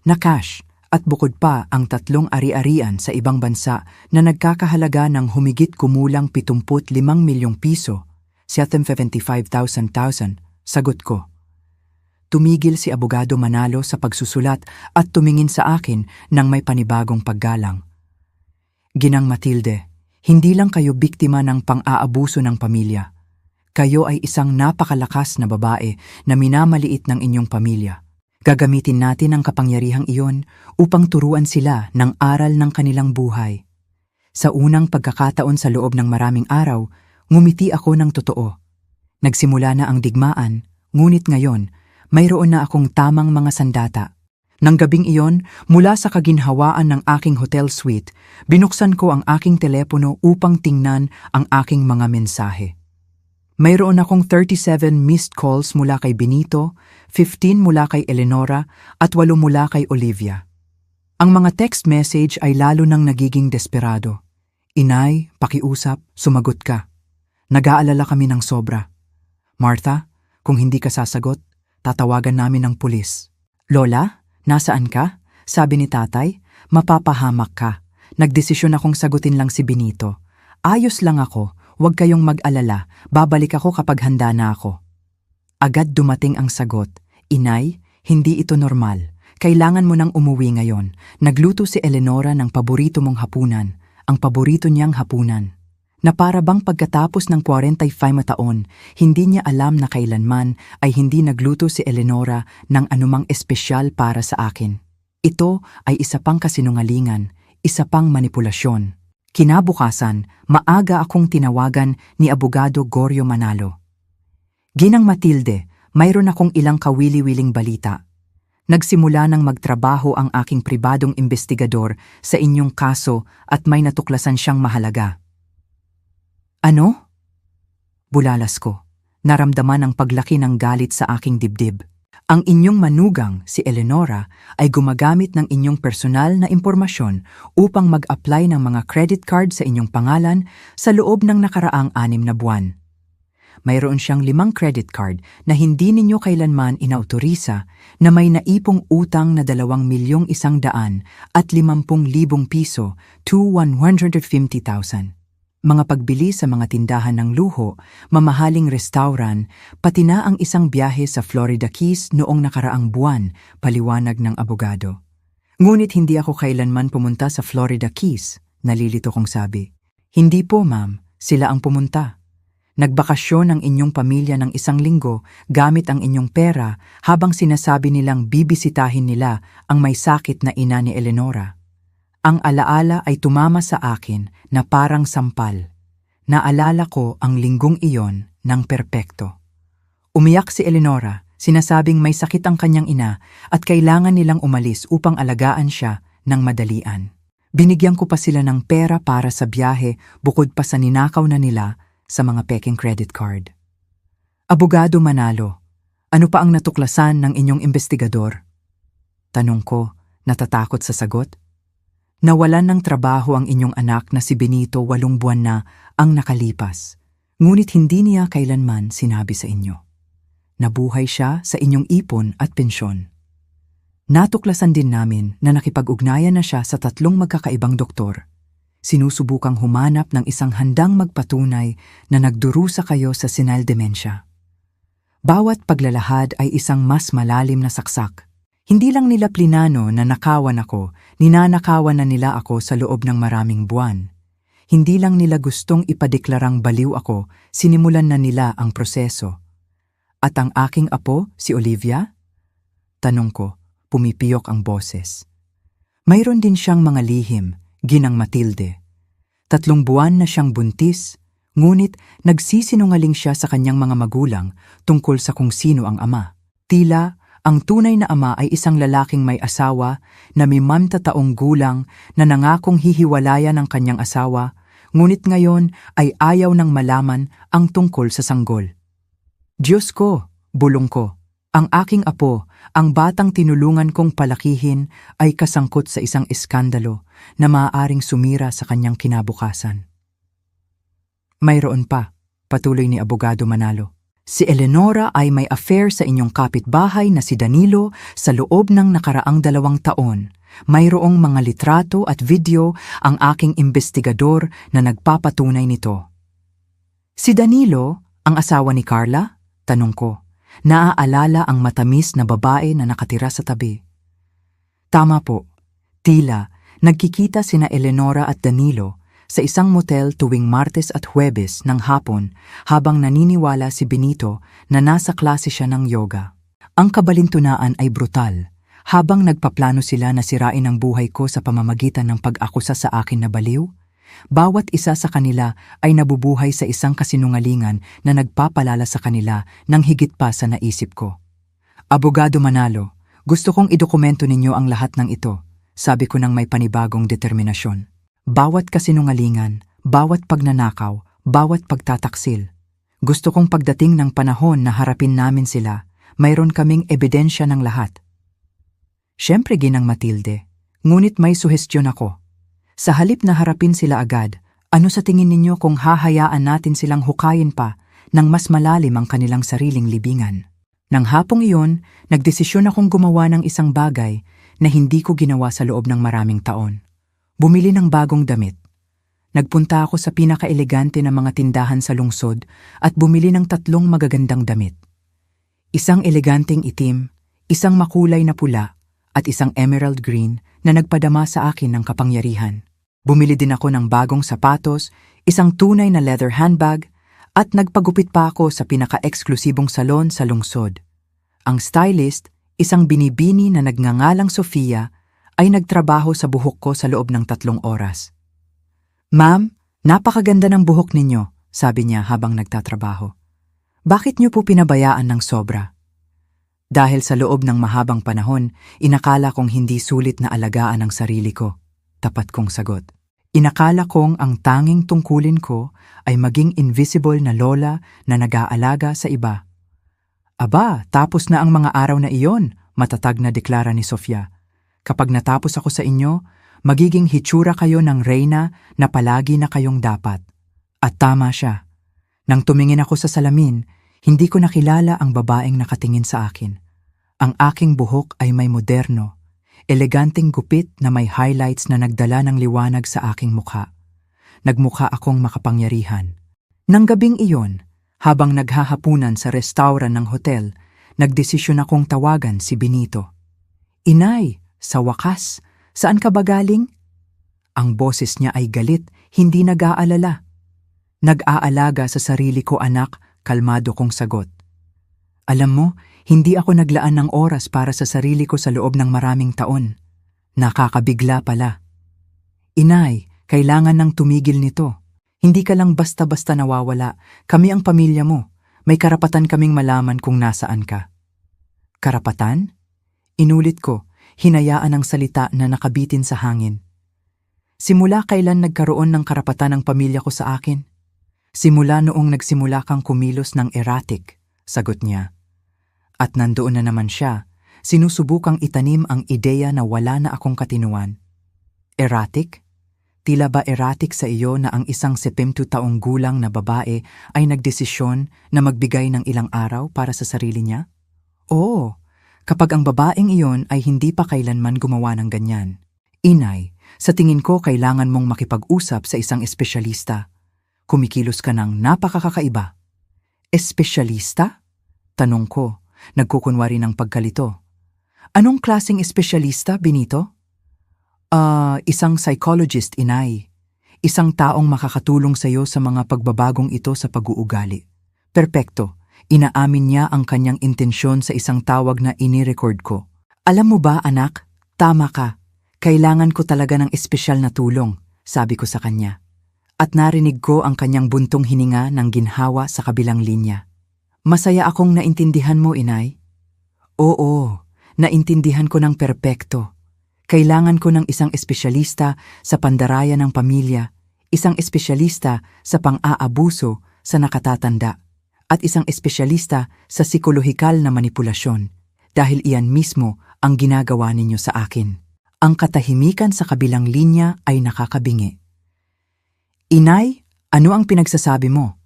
na cash, at bukod pa ang 3 ari-arian sa ibang bansa na nagkakahalaga ng humigit kumulang 75 milyong piso, 775,000, sagot ko. Tumigil si Abogado Manalo sa pagsusulat at tumingin sa akin nang may panibagong paggalang. Ginang Matilde, hindi lang kayo biktima ng pang-aabuso ng pamilya. Kayo ay isang napakalakas na babae na minamaliit ng inyong pamilya. Gagamitin natin ang kapangyarihang iyon upang turuan sila ng aral ng kanilang buhay. Sa unang pagkakataon sa loob ng maraming araw, ngumiti ako ng totoo. Nagsimula na ang digmaan, ngunit ngayon, mayroon na akong tamang mga sandata. Nang gabing iyon, mula sa kaginhawaan ng aking hotel suite, binuksan ko ang aking telepono upang tingnan ang aking mga mensahe. Mayroon akong 37 missed calls mula kay Benito, 15 mula kay Eleonora, at 8 mula kay Olivia. Ang mga text message ay lalo nang nagiging desperado. Inay, pakiusap, sumagot ka. Nag-aalala kami ng sobra. Martha, kung hindi ka sasagot, tatawagan namin ng pulis. Lola, nasaan ka? Sabi ni tatay, mapapahamak ka. Nagdesisyon akong sagutin lang si Benito. Ayos lang ako, huwag kayong mag-alala, babalik ako kapag handa na ako. Agad dumating ang sagot, Inay, hindi ito normal. Kailangan mo nang umuwi ngayon. Nagluto si Eleonora ng paborito mong hapunan, ang paborito niyang hapunan. Na para bang pagkatapos ng 45 na taon, hindi niya alam na kailanman ay hindi nagluto si Eleonora ng anumang espesyal para sa akin. Ito ay isa pang kasinungalingan, isa pang manipulasyon. Kinabukasan, maaga akong tinawagan ni Abogado Goryo Manalo. Ginang Matilde, mayroon akong ilang kawili-wiling balita. Nagsimula nang magtrabaho ang aking pribadong investigador sa inyong kaso at may natuklasan siyang mahalaga. Ano? Bulalas ko. Naramdaman ang paglaki ng galit sa aking dibdib. Ang inyong manugang, si Eleonora, ay gumagamit ng inyong personal na impormasyon upang mag-apply ng mga credit card sa inyong pangalan sa loob ng nakaraang 6 na buwan. Mayroon siyang 5 credit card na hindi ninyo kailanman inautorisa na may naipong utang na 2,100,000 at 50,000 piso to 150,000. Mga pagbili sa mga tindahan ng luho, mamahaling restaurant, pati na ang isang biyahe sa Florida Keys noong nakaraang buwan, paliwanag ng abogado. Ngunit hindi ako kailanman pumunta sa Florida Keys, nalilito kong sabi. Hindi po ma'am, sila ang pumunta. Nagbakasyon ang inyong pamilya ng 1 linggo gamit ang inyong pera habang sinasabi nilang bibisitahin nila ang may sakit na ina ni Eleonora. Ang alaala ay tumama sa akin na parang sampal. Naalala ko ang linggong iyon ng perpekto. Umiyak si Eleonora, sinasabing may sakit ang kanyang ina at kailangan nilang umalis upang alagaan siya ng madalian. Binigyan ko pa sila ng pera para sa biyahe bukod pa sa ninakaw na nila sa mga peking credit card. Abogado Manalo, ano pa ang natuklasan ng inyong investigador? Tanong ko, natatakot sa sagot. Nawalan ng trabaho ang inyong anak na si Benito 8 buwan na ang nakalipas. Ngunit hindi niya kailanman sinabi sa inyo. Nabuhay siya sa inyong ipon at pensyon. Natuklasan din namin na nakipag-ugnayan na siya sa 3 magkakaibang doktor. Sinusubukang humanap ng isang handang magpatunay na nagdurusa kayo sa senile dementia. Bawat paglalahad ay isang mas malalim na saksak. Hindi lang nila plinano na nakawan ako, ninanakawan na nila ako sa loob ng maraming buwan. Hindi lang nila gustong ipadeklarang baliw ako, sinimulan na nila ang proseso. At ang aking apo, si Olivia? Tanong ko, pumipiyok ang boses. Mayroon din siyang mga lihim, ginang Matilde. 3 buwan na siyang buntis, ngunit nagsisinungaling siya sa kanyang mga magulang tungkol sa kung sino ang ama. Tila, ang tunay na ama ay isang lalaking may asawa na may 50 taong gulang na nangakong hihiwalayan ng kanyang asawa, ngunit ngayon ay ayaw nang malaman ang tungkol sa sanggol. Diyos ko, bulong ko, ang aking apo, ang batang tinulungan kong palakihin ay kasangkot sa isang iskandalo na maaaring sumira sa kanyang kinabukasan. Mayroon pa, patuloy ni Abogado Manalo. Si Eleonora ay may affair sa inyong kapitbahay na si Danilo sa loob ng nakaraang 2 taon. Mayroong mga litrato at video ang aking investigador na nagpapatunay nito. Si Danilo, ang asawa ni Carla? Tanong ko. Naaalala ang matamis na babae na nakatira sa tabi. Tama po. Tila, nagkikita sina Eleonora at Danilo sa isang motel tuwing Martes at Huwebes ng hapon habang naniniwala si Benito na nasa klase siya ng yoga. Ang kabalintunaan ay brutal. Habang nagpaplano sila na sirain ang buhay ko sa pamamagitan ng pag-akusa sa akin na baliw, bawat isa sa kanila ay nabubuhay sa isang kasinungalingan na nagpapalala sa kanila ng higit pa sa naisip ko. Abogado Manalo, gusto kong idokumento ninyo ang lahat ng ito, sabi ko nang may panibagong determinasyon. Bawat kasinungalingan, bawat pagnanakaw, bawat pagtataksil. Gusto kong pagdating ng panahon na harapin namin sila, mayroon kaming ebidensya ng lahat. Siyempre ginang Matilde, ngunit may suhestyon ako. Sa halip na harapin sila agad, ano sa tingin ninyo kung hahayaan natin silang hukayin pa ng mas malalim ang kanilang sariling libingan? Nang hapong iyon, nagdesisyon akong gumawa ng isang bagay na hindi ko ginawa sa loob ng maraming taon. Bumili ng bagong damit. Nagpunta ako sa pinaka-elegante na mga tindahan sa lungsod at bumili ng 3 magagandang damit. Isang eleganteng itim, isang makulay na pula, at isang emerald green na nagpadama sa akin ng kapangyarihan. Bumili din ako ng bagong sapatos, isang tunay na leather handbag, at nagpagupit pa ako sa pinaka-eksklusibong salon sa lungsod. Ang stylist, isang binibini na nagngangalang Sofia, ay nagtrabaho sa buhok ko sa loob ng 3 oras. Ma'am, napakaganda ng buhok ninyo, sabi niya habang nagtatrabaho. Bakit niyo po pinabayaan ng sobra? Dahil sa loob ng mahabang panahon, inakala kong hindi sulit na alagaan ang sarili ko. Tapat kong sagot. Inakala kong ang tanging tungkulin ko ay maging invisible na lola na nag-aalaga sa iba. Aba, tapos na ang mga araw na iyon, matatag na deklara ni Sofia. Kapag natapos ako sa inyo, magiging hitsura kayo ng reyna na palagi na kayong dapat. At tama siya. Nang tumingin ako sa salamin, hindi ko nakilala ang babaeng nakatingin sa akin. Ang aking buhok ay may moderno, eleganteng gupit na may highlights na nagdala ng liwanag sa aking mukha. Nagmukha akong makapangyarihan. Nang gabing iyon, habang naghahapunan sa restauran ng hotel, nagdesisyon akong tawagan si Benito. Inay, sa wakas, saan ka ba galing? Ang boses niya ay galit, hindi nag-aalala. Nag-aalaga sa sarili ko anak, kalmado kong sagot. Alam mo, hindi ako naglaan ng oras para sa sarili ko sa loob ng maraming taon. Nakakabigla pala. Inay, kailangan nang tumigil nito. Hindi ka lang basta-basta nawawala. Kami ang pamilya mo. May karapatan kaming malaman kung nasaan ka. Karapatan? Inulit ko, hinayaan ang salita na nakabitin sa hangin. Simula kailan nagkaroon ng karapatan ang pamilya ko sa akin? Simula noong nagsimula kang kumilos ng erratic, sagot niya. At nandoon na naman siya, sinusubukang itanim ang ideya na wala na akong katinuan. Erratic? Tila ba erratic sa iyo na ang isang 70 taong gulang na babae ay nagdesisyon na magbigay ng ilang araw para sa sarili niya? Oo, kapag ang babaeng iyon ay hindi pa kailanman gumawa ng ganyan. Inay, sa tingin ko kailangan mong makipag-usap sa isang espesyalista. Kumikilos ka ng napakakaiba. Espesyalista? Tanong ko, nagkukunwari ng pagkalito. Anong klaseng espesyalista, Benito? Isang psychologist, inay. Isang taong makakatulong sa iyo sa mga pagbabagong ito sa pag-uugali. Perpekto. Inaamin niya ang kanyang intensyon sa isang tawag na inirecord ko. Alam mo ba, anak? Tama ka. Kailangan ko talaga ng espesyal na tulong, sabi ko sa kanya. At narinig ko ang kanyang buntong hininga ng ginhawa sa kabilang linya. Masaya akong naintindihan mo, inay. Oo, naintindihan ko ng perpekto. Kailangan ko ng isang espesyalista sa pandaraya ng pamilya, isang espesyalista sa pang-aabuso sa nakatatanda, at isang espesyalista sa psikolohikal na manipulasyon, dahil iyan mismo ang ginagawa ninyo sa akin. Ang katahimikan sa kabilang linya ay nakakabingi. Inay, ano ang pinagsasabi mo?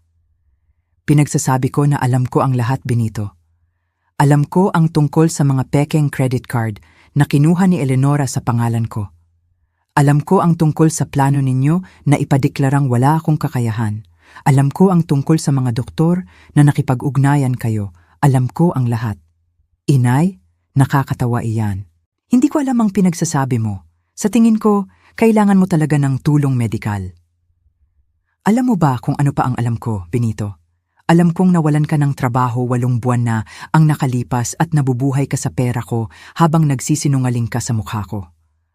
Pinagsasabi ko na alam ko ang lahat, Benito. Alam ko ang tungkol sa mga pekeng credit card na kinuha ni Eleonora sa pangalan ko. Alam ko ang tungkol sa plano ninyo na ipadeklarang wala akong kakayahan. Alam ko ang tungkol sa mga doktor na nakipag-ugnayan kayo. Alam ko ang lahat. Inay, nakakatawa iyan. Hindi ko alam ang pinagsasabi mo. Sa tingin ko, kailangan mo talaga ng tulong medikal. Alam mo ba kung ano pa ang alam ko, Benito? Alam kong nawalan ka ng trabaho 8 buwan na ang nakalipas at nabubuhay ka sa pera ko habang nagsisinungaling ka sa mukha ko.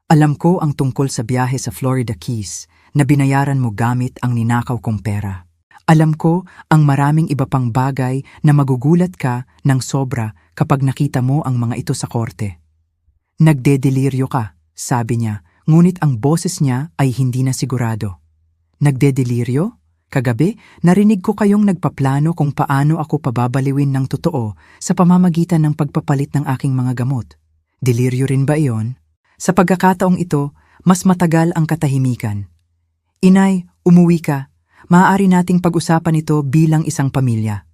Alam ko ang tungkol sa biyahe sa Florida Keys na binayaran mo gamit ang ninakaw kong pera. Alam ko ang maraming iba pang bagay na magugulat ka ng sobra kapag nakita mo ang mga ito sa korte. Nagdedeliryo ka, sabi niya, ngunit ang boses niya ay hindi na sigurado. Nagdedeliryo? Kagabi, narinig ko kayong nagpaplano kung paano ako pababaliwin ng totoo sa pamamagitan ng pagpapalit ng aking mga gamot. Deliryo rin ba iyon? Sa pagkakataong ito, mas matagal ang katahimikan. Inay, umuwi ka. Maaari nating pag-usapan ito bilang isang pamilya.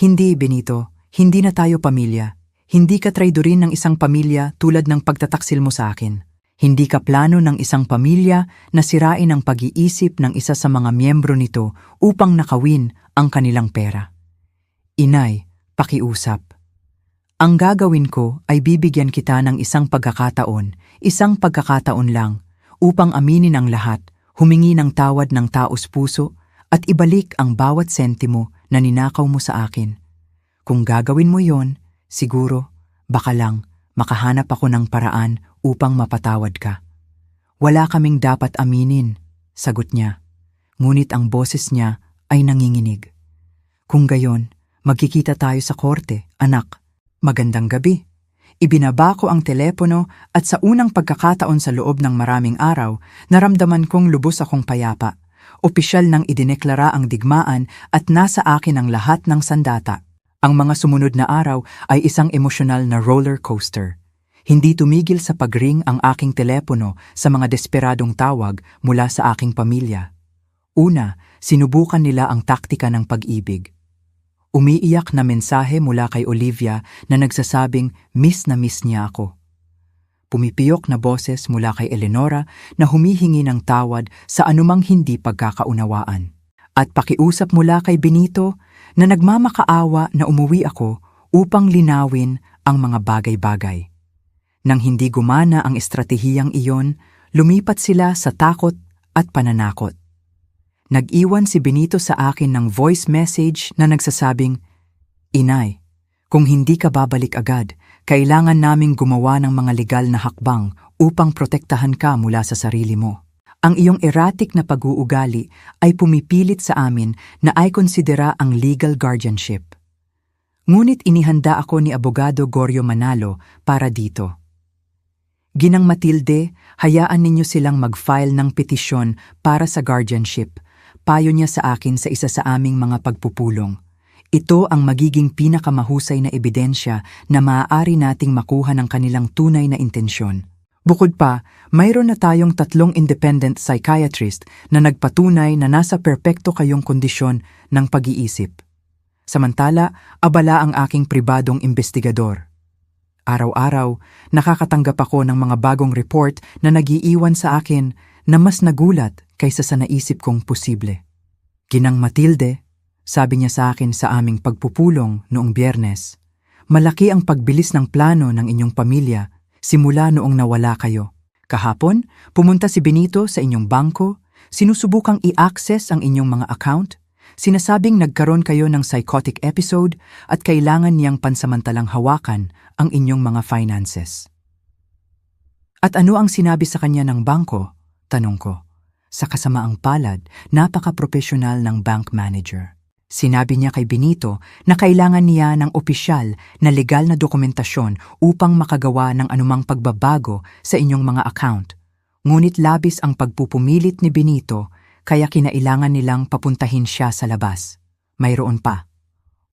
Hindi, Benito. Hindi na tayo pamilya. Hindi ka traidorin ng isang pamilya tulad ng pagtataksil mo sa akin. Hindi ka plano ng isang pamilya na sirain ang pag-iisip ng isa sa mga miyembro nito upang nakawin ang kanilang pera. Inay, pakiusap. Ang gagawin ko ay bibigyan kita ng isang pagkakataon lang, upang aminin ang lahat, humingi ng tawad ng taos puso at ibalik ang bawat sentimo na ninakaw mo sa akin. Kung gagawin mo yon, siguro, baka lang, makahanap ako ng paraan upang mapatawad ka. Wala kaming dapat aminin, sagot niya. Ngunit ang boses niya ay nanginginig. Kung gayon, magkikita tayo sa korte, anak. Magandang gabi. Ibinaba ko ang telepono at sa unang pagkakataon sa loob ng maraming araw, naramdaman kong lubos akong payapa. Opisyal nang idineklara ang digmaan at nasa akin ang lahat ng sandata. Ang mga sumunod na araw ay isang emosyonal na roller coaster. Hindi tumigil sa pagring ang aking telepono sa mga desperadong tawag mula sa aking pamilya. Una, sinubukan nila ang taktika ng pag-ibig. Umiiyak na mensahe mula kay Olivia na nagsasabing miss na miss niya ako. Pumipiyok na boses mula kay Eleonora na humihingi ng tawad sa anumang hindi pagkakaunawaan. At pakiusap mula kay Benito na nagmamakaawa na umuwi ako upang linawin ang mga bagay-bagay. Nang hindi gumana ang estratehiyang iyon, lumipat sila sa takot at pananakot. Nag-iwan si Benito sa akin ng voice message na nagsasabing, Inay, kung hindi ka babalik agad, kailangan naming gumawa ng mga legal na hakbang upang protektahan ka mula sa sarili mo. Ang iyong erratic na pag-uugali ay pumipilit sa amin na ay konsidera ang legal guardianship. Ngunit inihanda ako ni Abogado Gorio Manalo para dito. Ginang Matilde, hayaan ninyo silang mag-file ng petisyon para sa guardianship. Payo niya sa akin sa isa sa aming mga pagpupulong. Ito ang magiging pinakamahusay na ebidensya na maaari nating makuha ng kanilang tunay na intensyon. Bukod pa, mayroon na tayong 3 independent psychiatrist na nagpatunay na nasa perpekto kayong kondisyon ng pag-iisip. Samantala, abala ang aking pribadong investigador. Araw-araw, nakakatanggap ako ng mga bagong report na nagiiwan sa akin na mas nagulat kaysa sa naisip kong posible. Ginang Matilde, sabi niya sa akin sa aming pagpupulong noong Biyernes, Malaki ang pagbilis ng plano ng inyong pamilya simula noong nawala kayo. Kahapon, pumunta si Benito sa inyong bangko, sinusubukang i-access ang inyong mga account, sinasabing nagkaroon kayo ng psychotic episode at kailangan niyang pansamantalang hawakan ang inyong mga finances. At ano ang sinabi sa kanya ng bangko? Tanong ko. Sa kasamaang palad, napaka-professional ng bank manager. Sinabi niya kay Benito na kailangan niya ng opisyal na legal na dokumentasyon upang makagawa ng anumang pagbabago sa inyong mga account. Ngunit labis ang pagpupumilit ni Benito kaya kinailangan nilang papuntahin siya sa labas. Mayroon pa.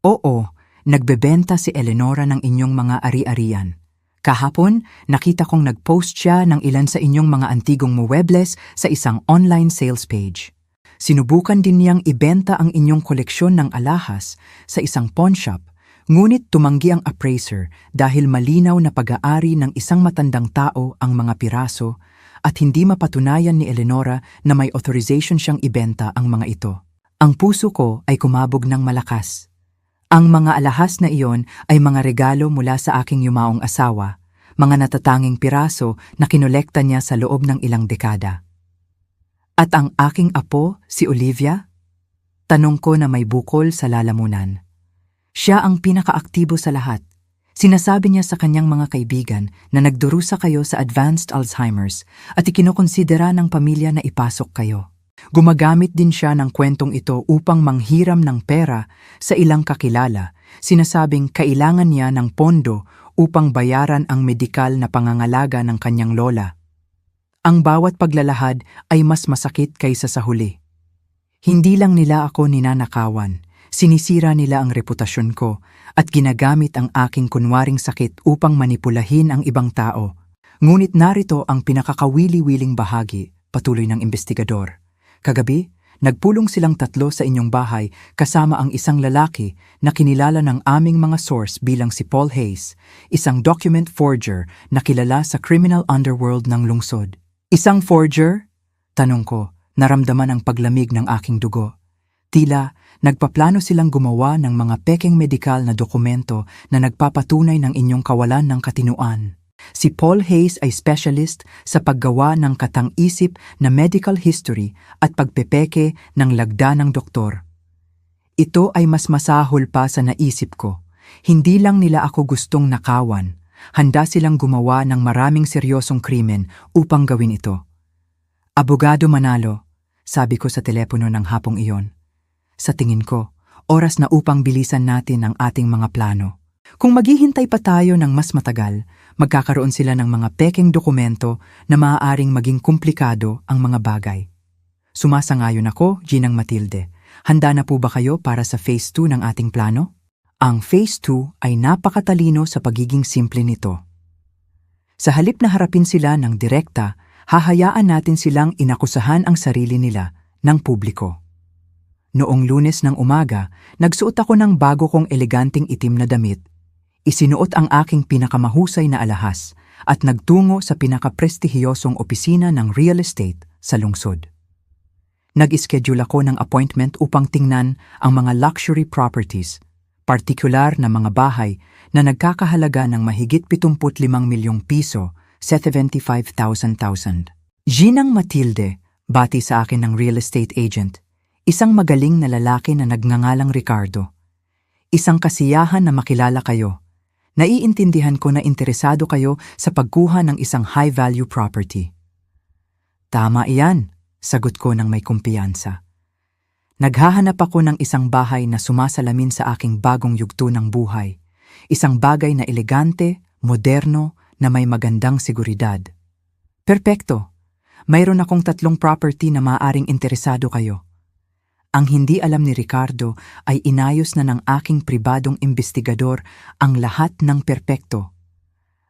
Oo, nagbebenta si Eleonora ng inyong mga ari-arian. Kahapon, nakita kong nag-post siya ng ilan sa inyong mga antigong muebles sa isang online sales page. Sinubukan din niyang ibenta ang inyong koleksyon ng alahas sa isang pawn shop, ngunit tumanggi ang appraiser dahil malinaw na pag-aari ng isang matandang tao ang mga piraso at hindi mapatunayan ni Eleonora na may authorization siyang ibenta ang mga ito. Ang puso ko ay kumabog ng malakas. Ang mga alahas na iyon ay mga regalo mula sa aking yumaong asawa, mga natatanging piraso na kinolekta niya sa loob ng ilang dekada. At ang aking apo, si Olivia? Tanong ko na may bukol sa lalamunan. Siya ang pinakaaktibo sa lahat. Sinasabi niya sa kanyang mga kaibigan na nagdurusa kayo sa advanced Alzheimer's at ikinokonsidera ng pamilya na ipasok kayo. Gumagamit din siya ng kwentong ito upang manghiram ng pera sa ilang kakilala, sinasabing kailangan niya ng pondo upang bayaran ang medikal na pangangalaga ng kanyang lola. Ang bawat paglalahad ay mas masakit kaysa sa huli. Hindi lang nila ako ninanakawan, sinisira nila ang reputasyon ko at ginagamit ang aking kunwaring sakit upang manipulahin ang ibang tao. Ngunit narito ang pinakakawili-wiling bahagi, patuloy ng investigador. Kagabi, nagpulong silang 3 sa inyong bahay kasama ang isang lalaki na kinilala ng aming mga source bilang si Paul Hayes, isang document forger na kilala sa criminal underworld ng lungsod. Isang forger? Tanong ko, naramdaman ang paglamig ng aking dugo. Tila, nagpaplano silang gumawa ng mga pekeng medikal na dokumento na nagpapatunay ng inyong kawalan ng katinuan. Si Paul Hayes ay specialist sa paggawa ng katang-isip na medical history at pagpepeke ng lagda ng doktor. Ito ay mas masahol pa sa naisip ko. Hindi lang nila ako gustong nakawan. Handa silang gumawa ng maraming seryosong krimen upang gawin ito. Abogado Manalo, sabi ko sa telepono ng hapong iyon. Sa tingin ko, oras na upang bilisan natin ang ating mga plano. Kung maghihintay pa tayo ng mas matagal, magkakaroon sila ng mga pekeng dokumento na maaaring maging komplikado ang mga bagay. Sumasangayon ako, Ginang Matilde. Handa na po ba kayo para sa Phase 2 ng ating plano? Ang Phase 2 ay napakatalino sa pagiging simple nito. Sa halip na harapin sila ng direkta, hahayaan natin silang inakusahan ang sarili nila ng publiko. Noong Lunes ng umaga, nagsuot ako ng bago kong eleganting itim na damit. Isinuot ang aking pinakamahusay na alahas at nagtungo sa pinakaprestihiyosong opisina ng real estate sa lungsod. Nag-schedule ako ng appointment upang tingnan ang mga luxury properties, partikular na mga bahay na nagkakahalaga ng mahigit 75 milyong piso sa 75,000. Ginang Matilde, bati sa akin ng real estate agent, isang magaling na lalaki na nagngangalang Ricardo. Isang kasiyahan na makilala kayo. Naiintindihan ko na interesado kayo sa pagkuha ng isang high-value property. Tama iyan, sagot ko ng may kumpiyansa. Naghahanap ako ng isang bahay na sumasalamin sa aking bagong yugto ng buhay. Isang bagay na elegante, moderno, na may magandang seguridad. Perpekto! Mayroon akong 3 property na maaaring interesado kayo. Ang hindi alam ni Ricardo ay inayos na ng aking pribadong investigador ang lahat ng perpekto.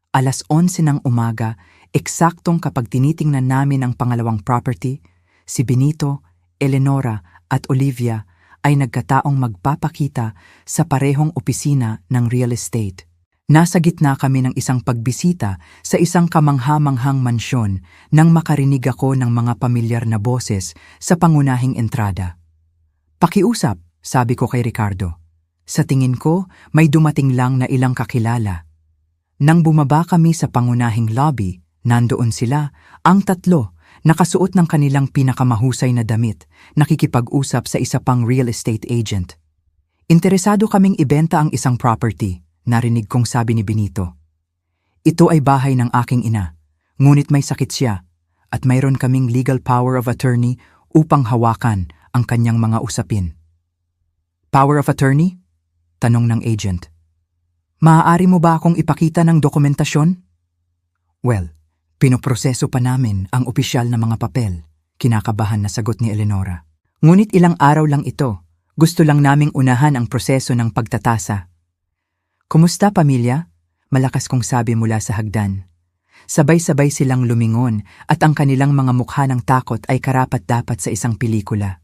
Alas 11 ng umaga, eksaktong kapag tinitingnan namin ang pangalawang property, si Benito, Eleonora at Olivia ay nagkataong magpapakita sa parehong opisina ng real estate. Nasa gitna kami ng isang pagbisita sa isang kamangha-manghang mansyon nang makarinig ako ng mga pamilyar na boses sa pangunahing entrada. Pakiusap, sabi ko kay Ricardo. Sa tingin ko, may dumating lang na ilang kakilala. Nang bumaba kami sa pangunahing lobby, nandoon sila, ang tatlo, nakasuot ng kanilang pinakamahusay na damit, nakikipag-usap sa isa pang real estate agent. Interesado kaming ibenta ang isang property, narinig kong sabi ni Benito. Ito ay bahay ng aking ina, ngunit may sakit siya, at mayroon kaming legal power of attorney upang hawakan ang kanyang mga usapin. Power of attorney? Tanong ng agent. Maaari mo ba akong ipakita ng dokumentasyon? Well, pinoproseso pa namin ang opisyal na mga papel, kinakabahan na sagot ni Eleonora. Ngunit ilang araw lang ito, gusto lang naming unahan ang proseso ng pagtatasa. Kumusta pamilya? Malakas kong sabi mula sa hagdan. Sabay-sabay silang lumingon at ang kanilang mga mukha ng takot ay karapat-dapat sa isang pelikula.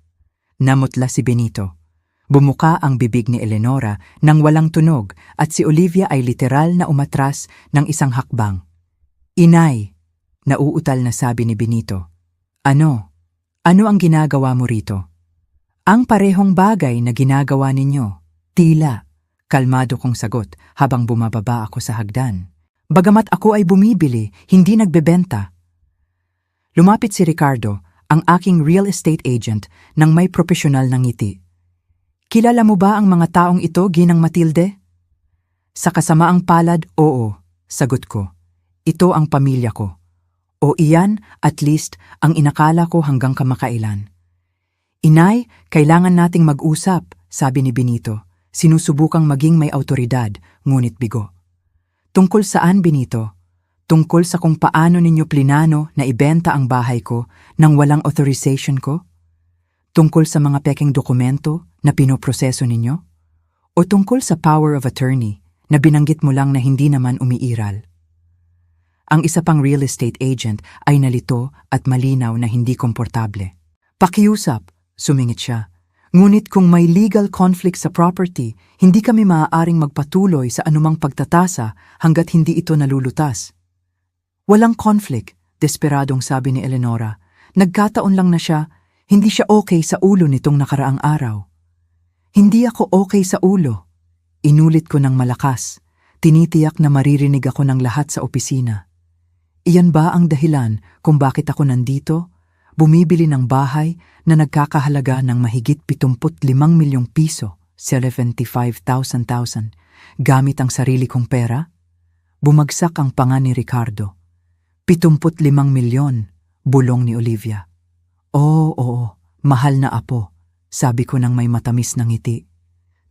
Namutla si Benito. Bumuka ang bibig ni Eleonora nang walang tunog at si Olivia ay literal na umatras ng isang hakbang. Inay, nauutal na sabi ni Benito. Ano? Ano ang ginagawa mo rito? Ang parehong bagay na ginagawa ninyo. Tila, kalmado kong sagot habang bumababa ako sa hagdan. Bagamat ako ay bumibili, hindi nagbebenta. Lumapit si Ricardo, ang aking real estate agent, nang may profesional na ngiti. Kilala mo ba ang mga taong ito, Ginang Matilde? Sa kasamaang palad, oo, sagot ko. Ito ang pamilya ko. O iyan, at least, ang inakala ko hanggang kamakailan. Inay, kailangan nating mag-usap, sabi ni Benito. Sinusubukang maging may awtoridad, ngunit bigo. Tungkol saan, Benito? Tungkol sa kung paano ninyo plinano na ibenta ang bahay ko nang walang authorization ko? Tungkol sa mga pekeng dokumento na pinoproseso ninyo? O tungkol sa power of attorney na binanggit mo lang na hindi naman umiiral? Ang isa pang real estate agent ay nalito at malinaw na hindi komportable. Pakiusap, sumingit siya. Ngunit kung may legal conflict sa property, hindi kami maaaring magpatuloy sa anumang pagtatasa hanggat hindi ito nalulutas. Walang conflict, desperadong sabi ni Eleonora. Nagkataon lang na siya, hindi siya okay sa ulo nitong nakaraang araw. Hindi ako okay sa ulo. Inulit ko ng malakas. Tinitiyak na maririnig ako ng lahat sa opisina. Iyan ba ang dahilan kung bakit ako nandito? Bumibili ng bahay na nagkakahalaga ng mahigit 75 milyong piso, 75,000 gamit ang sarili kong pera? Bumagsak ang panga ni Ricardo. 75 milyon, bulong ni Olivia. Oo, mahal na apo, sabi ko nang may matamis na ngiti.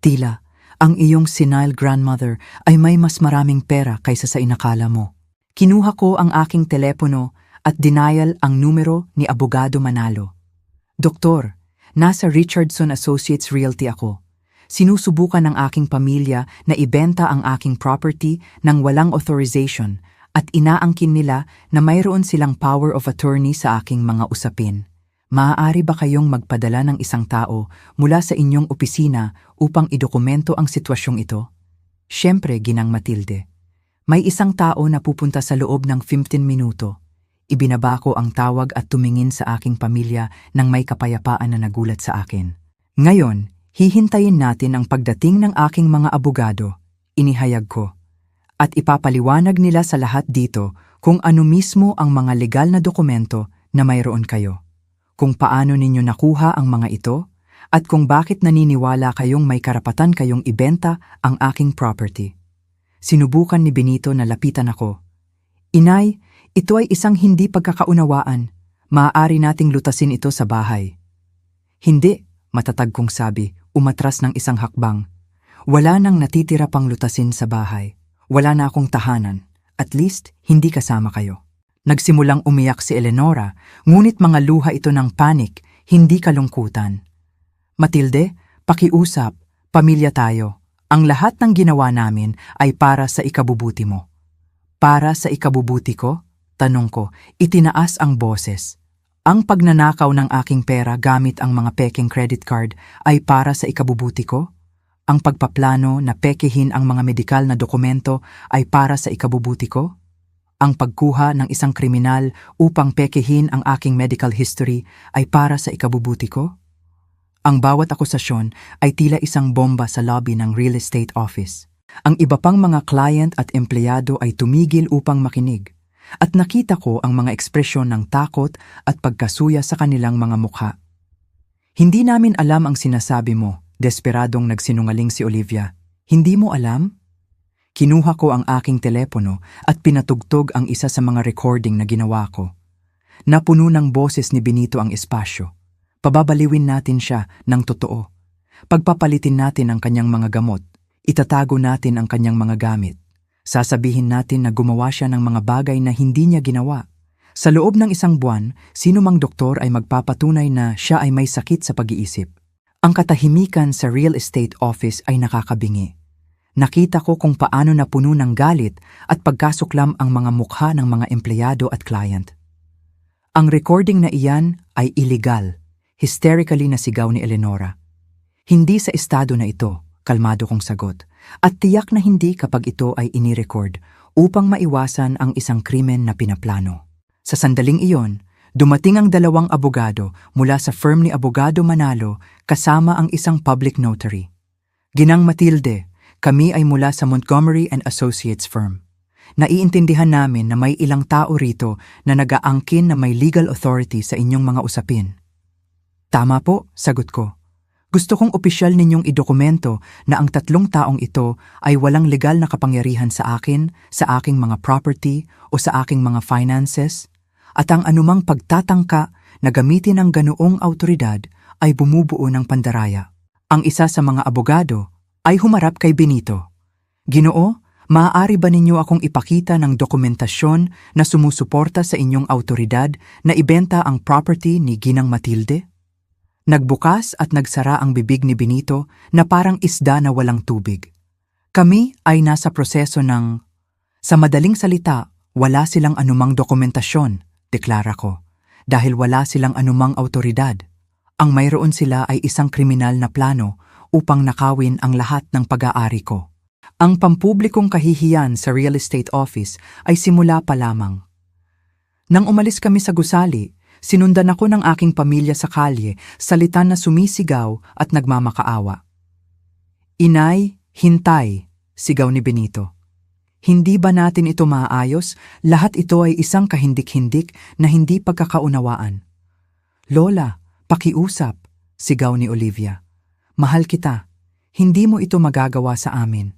Tila, ang iyong senile grandmother ay may mas maraming pera kaysa sa inakala mo. Kinuha ko ang aking telepono at denial ang numero ni Abogado Manalo. Doktor, nasa Richardson Associates Realty ako. Sinusubukan ng aking pamilya na ibenta ang aking property nang walang authorization at inaangkin nila na mayroon silang power of attorney sa aking mga usapin. Maaari ba kayong magpadala ng isang tao mula sa inyong opisina upang idokumento ang sitwasyong ito? Siyempre, Ginang Matilde. May isang tao na pupunta sa loob ng 15 minuto. Ibinaba ko ang tawag at tumingin sa aking pamilya nang may kapayapaan na nagulat sa akin. Ngayon, hihintayin natin ang pagdating ng aking mga abogado, inihayag ko. At ipapaliwanag nila sa lahat dito kung ano mismo ang mga legal na dokumento na mayroon kayo. Kung paano ninyo nakuha ang mga ito, at kung bakit naniniwala kayong may karapatan kayong ibenta ang aking property. Sinubukan ni Benito na lapitan ako. Inay, ito ay isang hindi pagkakaunawaan. Maaari nating lutasin ito sa bahay. Hindi, matatag kong sabi, umatras ng isang hakbang. Wala nang natitira pang lutasin sa bahay. Wala na akong tahanan. At least, hindi kasama kayo. Nagsimulang umiyak si Eleonora, ngunit mga luha ito ng panik, hindi kalungkutan. Matilde, pakiusap, pamilya tayo. Ang lahat ng ginawa namin ay para sa ikabubuti mo. Para sa ikabubuti ko? Tanong ko, itinaas ang boses. Ang pagnanakaw ng aking pera gamit ang mga pekeng credit card ay para sa ikabubuti ko? Ang pagpaplano na pekehin ang mga medikal na dokumento ay para sa ikabubuti ko? Ang pagkuha ng isang kriminal upang pekehin ang aking medical history ay para sa ikabubuti ko? Ang bawat akusasyon ay tila isang bomba sa lobby ng real estate office. Ang iba pang mga client at empleyado ay tumigil upang makinig. At nakita ko ang mga ekspresyon ng takot at pagkasuya sa kanilang mga mukha. Hindi namin alam ang sinasabi mo, desperadong nagsinungaling si Olivia. Hindi mo alam? Kinuha ko ang aking telepono at pinatugtog ang isa sa mga recording na ginawa ko. Napuno ng boses ni Benito ang espasyo. Pababaliwin natin siya ng totoo. Pagpapalitin natin ang kanyang mga gamot. Itatago natin ang kanyang mga gamit. Sasabihin natin na gumawa siya ng mga bagay na hindi niya ginawa. Sa loob ng isang buwan, sino mang doktor ay magpapatunay na siya ay may sakit sa pag-iisip. Ang katahimikan sa real estate office ay nakakabingi. Nakita ko kung paano napuno ng galit at pagkasuklam ang mga mukha ng mga empleyado at client. Ang recording na iyan ay illegal, hysterically na sigaw ni Eleonora. Hindi sa estado na ito, kalmado kong sagot, at tiyak na hindi kapag ito ay inirecord upang maiwasan ang isang krimen na pinaplano. Sa sandaling iyon, dumating ang dalawang abogado mula sa firm ni Abogado Manalo kasama ang isang public notary. Ginang Matilde, kami ay mula sa Montgomery and Associates firm. Naiintindihan namin na may ilang tao rito na nag-aangkin na may legal authority sa inyong mga usapin. Tama po, sagot ko. Gusto kong opisyal ninyong idokumento na ang tatlong taong ito ay walang legal na kapangyarihan sa akin, sa aking mga property o sa aking mga finances, at ang anumang pagtatangka na gamitin ng ganoong autoridad ay bumubuo ng pandaraya. Ang isa sa mga abogado ay humarap kay Benito. Ginoo, maaari ba ninyo akong ipakita ng dokumentasyon na sumusuporta sa inyong autoridad na ibenta ang property ni Ginang Matilde? Nagbukas at nagsara ang bibig ni Benito na parang isda na walang tubig. Kami ay nasa proseso ng... Sa madaling salita, wala silang anumang dokumentasyon, deklara ko, dahil wala silang anumang autoridad. Ang mayroon sila ay isang kriminal na plano upang nakawin ang lahat ng pag-aari ko. Ang pampublikong kahihiyan sa real estate office ay simula pa lamang. Nang umalis kami sa gusali, sinundan ako ng aking pamilya sa kalye, salita na sumisigaw at nagmamakaawa. Inay, hintay, sigaw ni Benito. Hindi ba natin ito maayos? Lahat ito ay isang kahindik-hindik na hindi pagkakaunawaan. Lola, pakiusap, sigaw ni Olivia. Mahal kita, hindi mo ito magagawa sa amin.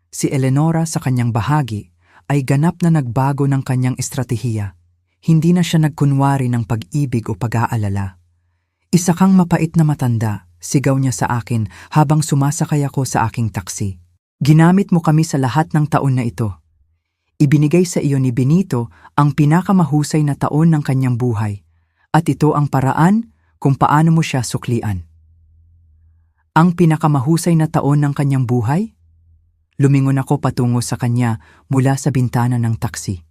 Si Eleonora sa kanyang bahagi ay ganap na nagbago ng kanyang estratehiya. Hindi na siya nagkunwari ng pag-ibig o pag-aalala. Isa kang mapait na matanda, sigaw niya sa akin habang sumasakay ako sa aking taksi. Ginamit mo kami sa lahat ng taon na ito. Ibinigay sa iyo ni Benito ang pinakamahusay na taon ng kanyang buhay, at ito ang paraan kung paano mo siya suklian. Ang pinakamahusay na taon ng kanyang buhay? Lumingon ako patungo sa kanya mula sa bintana ng taksi.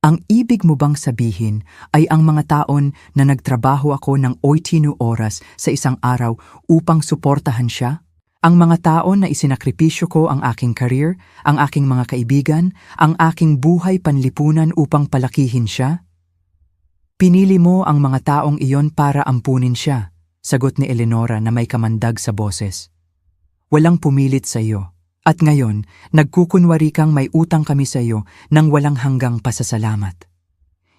Ang ibig mo bang sabihin ay ang mga taon na nagtrabaho ako ng 18 oras sa isang araw upang suportahan siya? Ang mga taon na isinakripisyo ko ang aking career, ang aking mga kaibigan, ang aking buhay panlipunan upang palakihin siya? Pinili mo ang mga taong iyon para ampunin siya, sagot ni Eleonora na may kamandag sa boses. Walang pumilit sa iyo. At ngayon, nagkukunwari kang may utang kami sa iyo nang walang hanggang pasasalamat.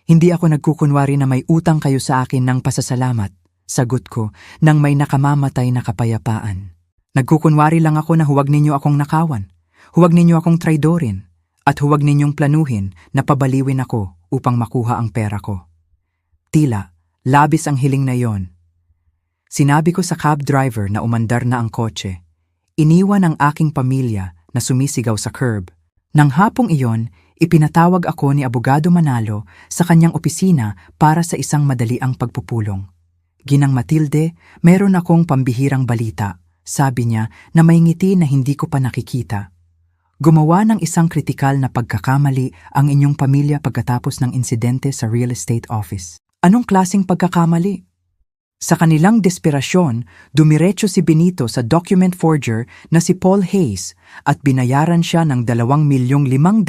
Hindi ako nagkukunwari na may utang kayo sa akin ng pasasalamat, sagot ko nang may nakamamatay na kapayapaan. Nagkukunwari lang ako na huwag ninyo akong nakawan, huwag ninyo akong traidorin, at huwag ninyong planuhin na pabaliwin ako upang makuha ang pera ko. Tila, labis ang hiling na yon. Sinabi ko sa cab driver na umandar na ang kotse. Iniwan ang aking pamilya na sumisigaw sa curb. Nang hapong iyon, ipinatawag ako ni Abogado Manalo sa kanyang opisina para sa isang madaliang pagpupulong. Ginang Matilde, meron akong pambihirang balita, sabi niya na may ngiti na hindi ko pa nakikita. Gumawa ng isang kritikal na pagkakamali ang inyong pamilya pagkatapos ng insidente sa real estate office. Anong klaseng pagkakamali? Sa kanilang desperasyon, dumiretso si Benito sa document forger na si Paul Hayes at binayaran siya ng 2,500,000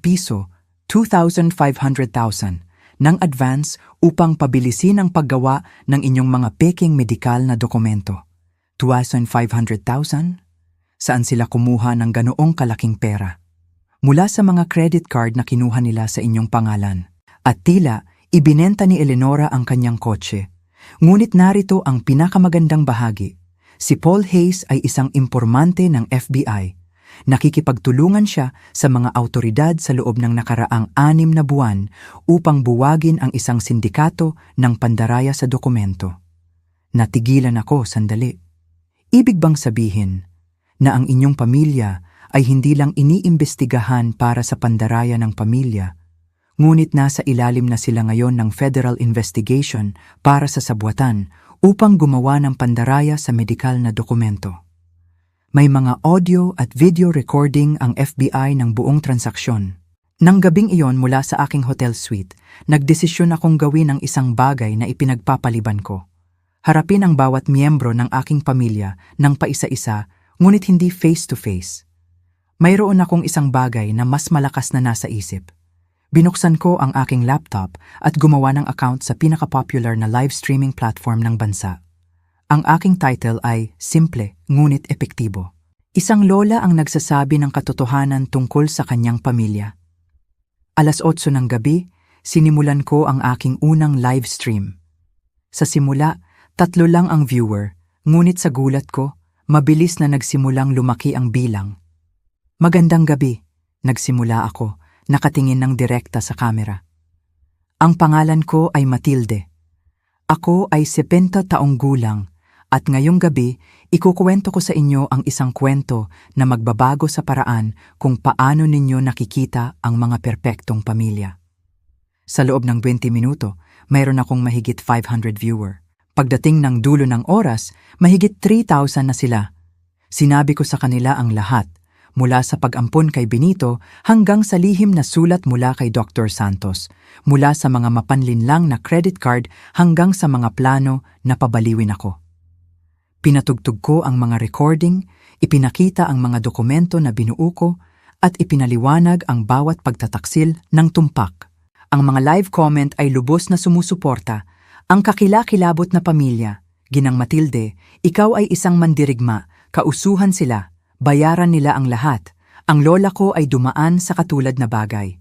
piso, 2,500,000, ng advance upang pabilisin ang paggawa ng inyong mga peking medikal na dokumento. 2,500,000? Saan sila kumuha ng ganoong kalaking pera? Mula sa mga credit card na kinuha nila sa inyong pangalan. At tila, ibinenta ni Eleonora ang kanyang kotse. Ngunit narito ang pinakamagandang bahagi. Si Paul Hayes ay isang impormante ng FBI. Nakikipagtulungan siya sa mga awtoridad sa loob ng nakaraang 6 na buwan upang buwagin ang isang sindikato ng pandaraya sa dokumento. Natigilan ako sandali. Ibig bang sabihin na ang inyong pamilya ay hindi lang iniimbestigahan para sa pandaraya ng pamilya, ngunit nasa ilalim na sila ngayon ng federal investigation para sa sabwatan upang gumawa ng pandaraya sa medikal na dokumento. May mga audio at video recording ang FBI ng buong transaksyon. Nang gabing iyon mula sa aking hotel suite, nagdesisyon akong gawin ang isang bagay na ipinagpapaliban ko. Harapin ang bawat miyembro ng aking pamilya ng paisa-isa, ngunit hindi face-to-face. Mayroon akong isang bagay na mas malakas na nasa isip. Binuksan ko ang aking laptop at gumawa ng account sa pinaka-popular na live streaming platform ng bansa. Ang aking title ay Simple ngunit Epektibo. Isang lola ang nagsasabi ng katotohanan tungkol sa kanyang pamilya. 8:00 ng gabi, sinimulan ko ang aking unang live stream. Sa simula, 3 lang ang viewer, ngunit sa gulat ko, mabilis na nagsimulang lumaki ang bilang. Magandang gabi, nagsimula ako, nakatingin ng direkta sa kamera. Ang pangalan ko ay Matilde. Ako ay 70 taong gulang. At ngayong gabi, ikukuwento ko sa inyo ang isang kwento na magbabago sa paraan kung paano ninyo nakikita ang mga perpektong pamilya. Sa loob ng 20 minuto, mayroon akong mahigit 500 viewer. Pagdating ng dulo ng oras, mahigit 3,000 na sila. Sinabi ko sa kanila ang lahat, mula sa pag-ampon kay Benito hanggang sa lihim na sulat mula kay Dr. Santos, mula sa mga mapanlinlang na credit card hanggang sa mga plano na pabaliwin ako. Pinatugtog ko ang mga recording, ipinakita ang mga dokumento na binuo ko, at ipinaliwanag ang bawat pagtataksil ng tumpak. Ang mga live comment ay lubos na sumusuporta. Ang kakilakilabot na pamilya, Ginang Matilde, ikaw ay isang mandirigma, kausuhan sila, bayaran nila ang lahat. Ang lola ko ay dumaan sa katulad na bagay.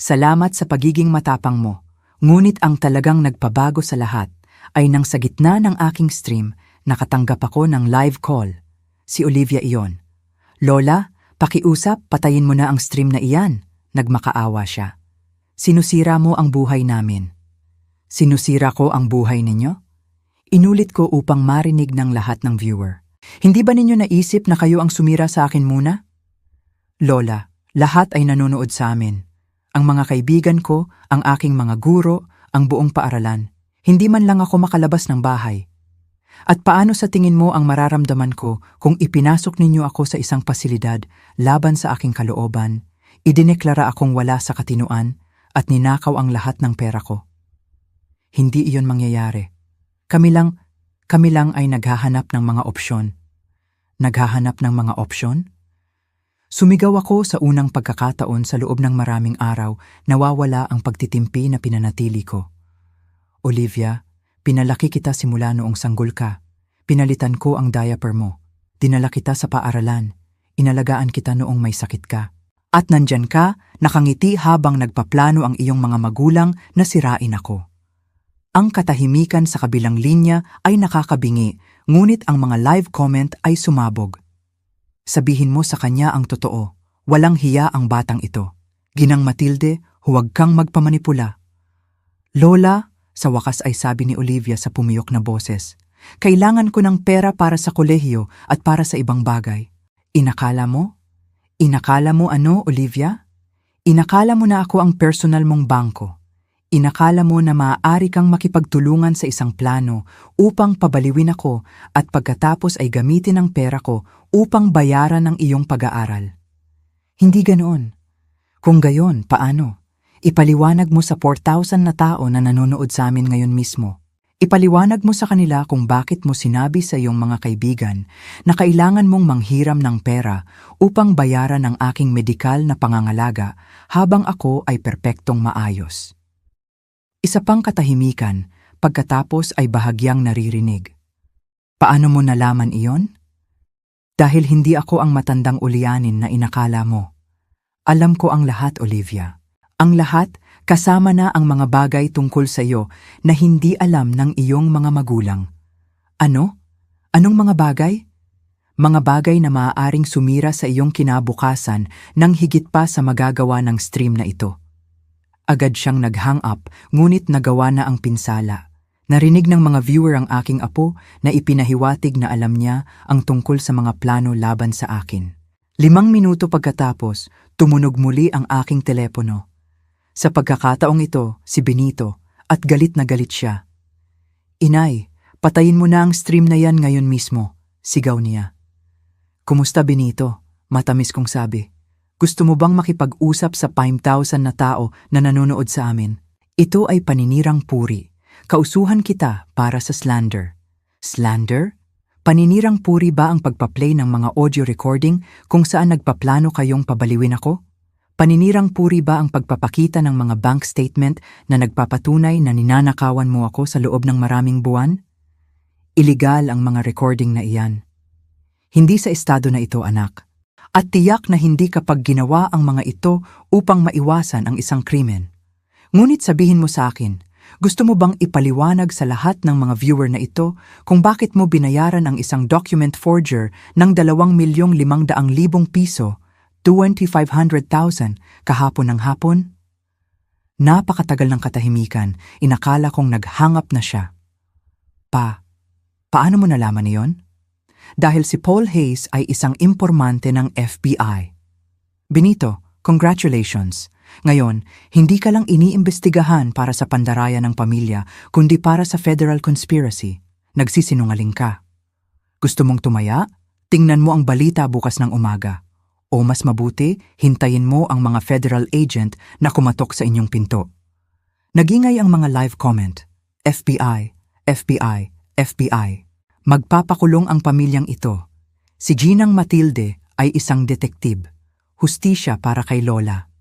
Salamat sa pagiging matapang mo. Ngunit ang talagang nagpabago sa lahat ay nang sa gitna ng aking stream, nakatanggap ako ng live call. Si Olivia iyon. Lola, pakiusap, patayin mo na ang stream na iyan. Nagmakaawa siya. Sinusira mo ang buhay namin. Sinusira ko ang buhay ninyo? Inulit ko upang marinig ng lahat ng viewer. Hindi ba ninyo naisip na kayo ang sumira sa akin muna? Lola, lahat ay nanonood sa amin. Ang mga kaibigan ko, ang aking mga guro, ang buong paaralan. Hindi man lang ako makalabas ng bahay. At paano sa tingin mo ang mararamdaman ko kung ipinasok ninyo ako sa isang pasilidad laban sa aking kalooban, idineklara akong wala sa katinuan at ninakaw ang lahat ng pera ko? Hindi iyon mangyayari. Kami lang ay naghahanap ng mga opsyon. Naghahanap ng mga opsyon? Sumigaw ako sa unang pagkakataon sa loob ng maraming araw, nawawala ang pagtitimpi na pinanatili ko. Olivia, pinalaki kita simula noong sanggol ka. Pinalitan ko ang diaper mo. Dinala kita sa paaralan. Inalagaan kita noong may sakit ka. At nandyan ka, nakangiti habang nagpaplano ang iyong mga magulang na sirain ako. Ang katahimikan sa kabilang linya ay nakakabingi, ngunit ang mga live comment ay sumabog. Sabihin mo sa kanya ang totoo. Walang hiya ang batang ito. Ginang Matilde, huwag kang magpamanipula. Lola, sa wakas ay sabi ni Olivia sa pumiyok na boses, kailangan ko ng pera para sa kolehiyo at para sa ibang bagay. Inakala mo? Inakala mo ano, Olivia? Inakala mo na ako ang personal mong bangko. Inakala mo na maaari kang makipagtulungan sa isang plano upang pabaliwin ako at pagkatapos ay gamitin ang pera ko upang bayaran ang iyong pag-aaral. Hindi ganoon. Kung gayon, paano? Ipaliwanag mo sa 4,000 na tao na nanonood sa amin ngayon mismo. Ipaliwanag mo sa kanila kung bakit mo sinabi sa iyong mga kaibigan na kailangan mong manghiram ng pera upang bayaran ang aking medikal na pangangalaga habang ako ay perpektong maayos. Isa pang katahimikan, pagkatapos ay bahagyang naririnig. Paano mo nalaman iyon? Dahil hindi ako ang matandang ulyanin na inakala mo. Alam ko ang lahat, Olivia. Ang lahat, kasama na ang mga bagay tungkol sa iyo na hindi alam ng iyong mga magulang. Ano? Anong mga bagay? Mga bagay na maaaring sumira sa iyong kinabukasan nang higit pa sa magagawa ng stream na ito. Agad siyang nag-hang up, ngunit nagawa na ang pinsala. Narinig ng mga viewer ang aking apo na ipinahiwatig na alam niya ang tungkol sa mga plano laban sa akin. 5 minuto pagkatapos, tumunog muli ang aking telepono. Sa pagkakataong ito, si Benito, at galit na galit siya. Inay, patayin mo na ang stream na yan ngayon mismo, sigaw niya. Kumusta Benito? Matamis kong sabi. Gusto mo bang makipag-usap sa 5,000 na tao na nanonood sa amin? Ito ay paninirang puri. Kausuhan kita para sa slander. Slander? Paninirang puri ba ang pagpa-play ng mga audio recording kung saan nagpaplano kayong pabaliwin ako? Paninirang puri ba ang pagpapakita ng mga bank statement na nagpapatunay na ninanakawan mo ako sa loob ng maraming buwan? Iligal ang mga recording na iyan. Hindi sa estado na ito, anak. At tiyak na hindi kapag ginawa ang mga ito upang maiwasan ang isang krimen. Ngunit sabihin mo sa akin, gusto mo bang ipaliwanag sa lahat ng mga viewer na ito kung bakit mo binayaran ang isang document forger ng 2,500,000 piso, 2,500,000 kahapon ng hapon? Napakatagal ng katahimikan, inakala kong naghangap na siya. Paano mo nalaman iyon? Dahil si Paul Hayes ay isang impormante ng FBI. Benito, congratulations! Ngayon, hindi ka lang iniimbestigahan para sa pandaraya ng pamilya, kundi para sa federal conspiracy. Nagsisinungaling ka. Gusto mong tumaya? Tingnan mo ang balita bukas ng umaga. O mas mabuti, hintayin mo ang mga federal agent na kumatok sa inyong pinto. Nagingay ang mga live comment. FBI, FBI, FBI. Magpapakulong ang pamilyang ito. Si Ginang Matilde ay isang detektib. Hustisya para kay Lola.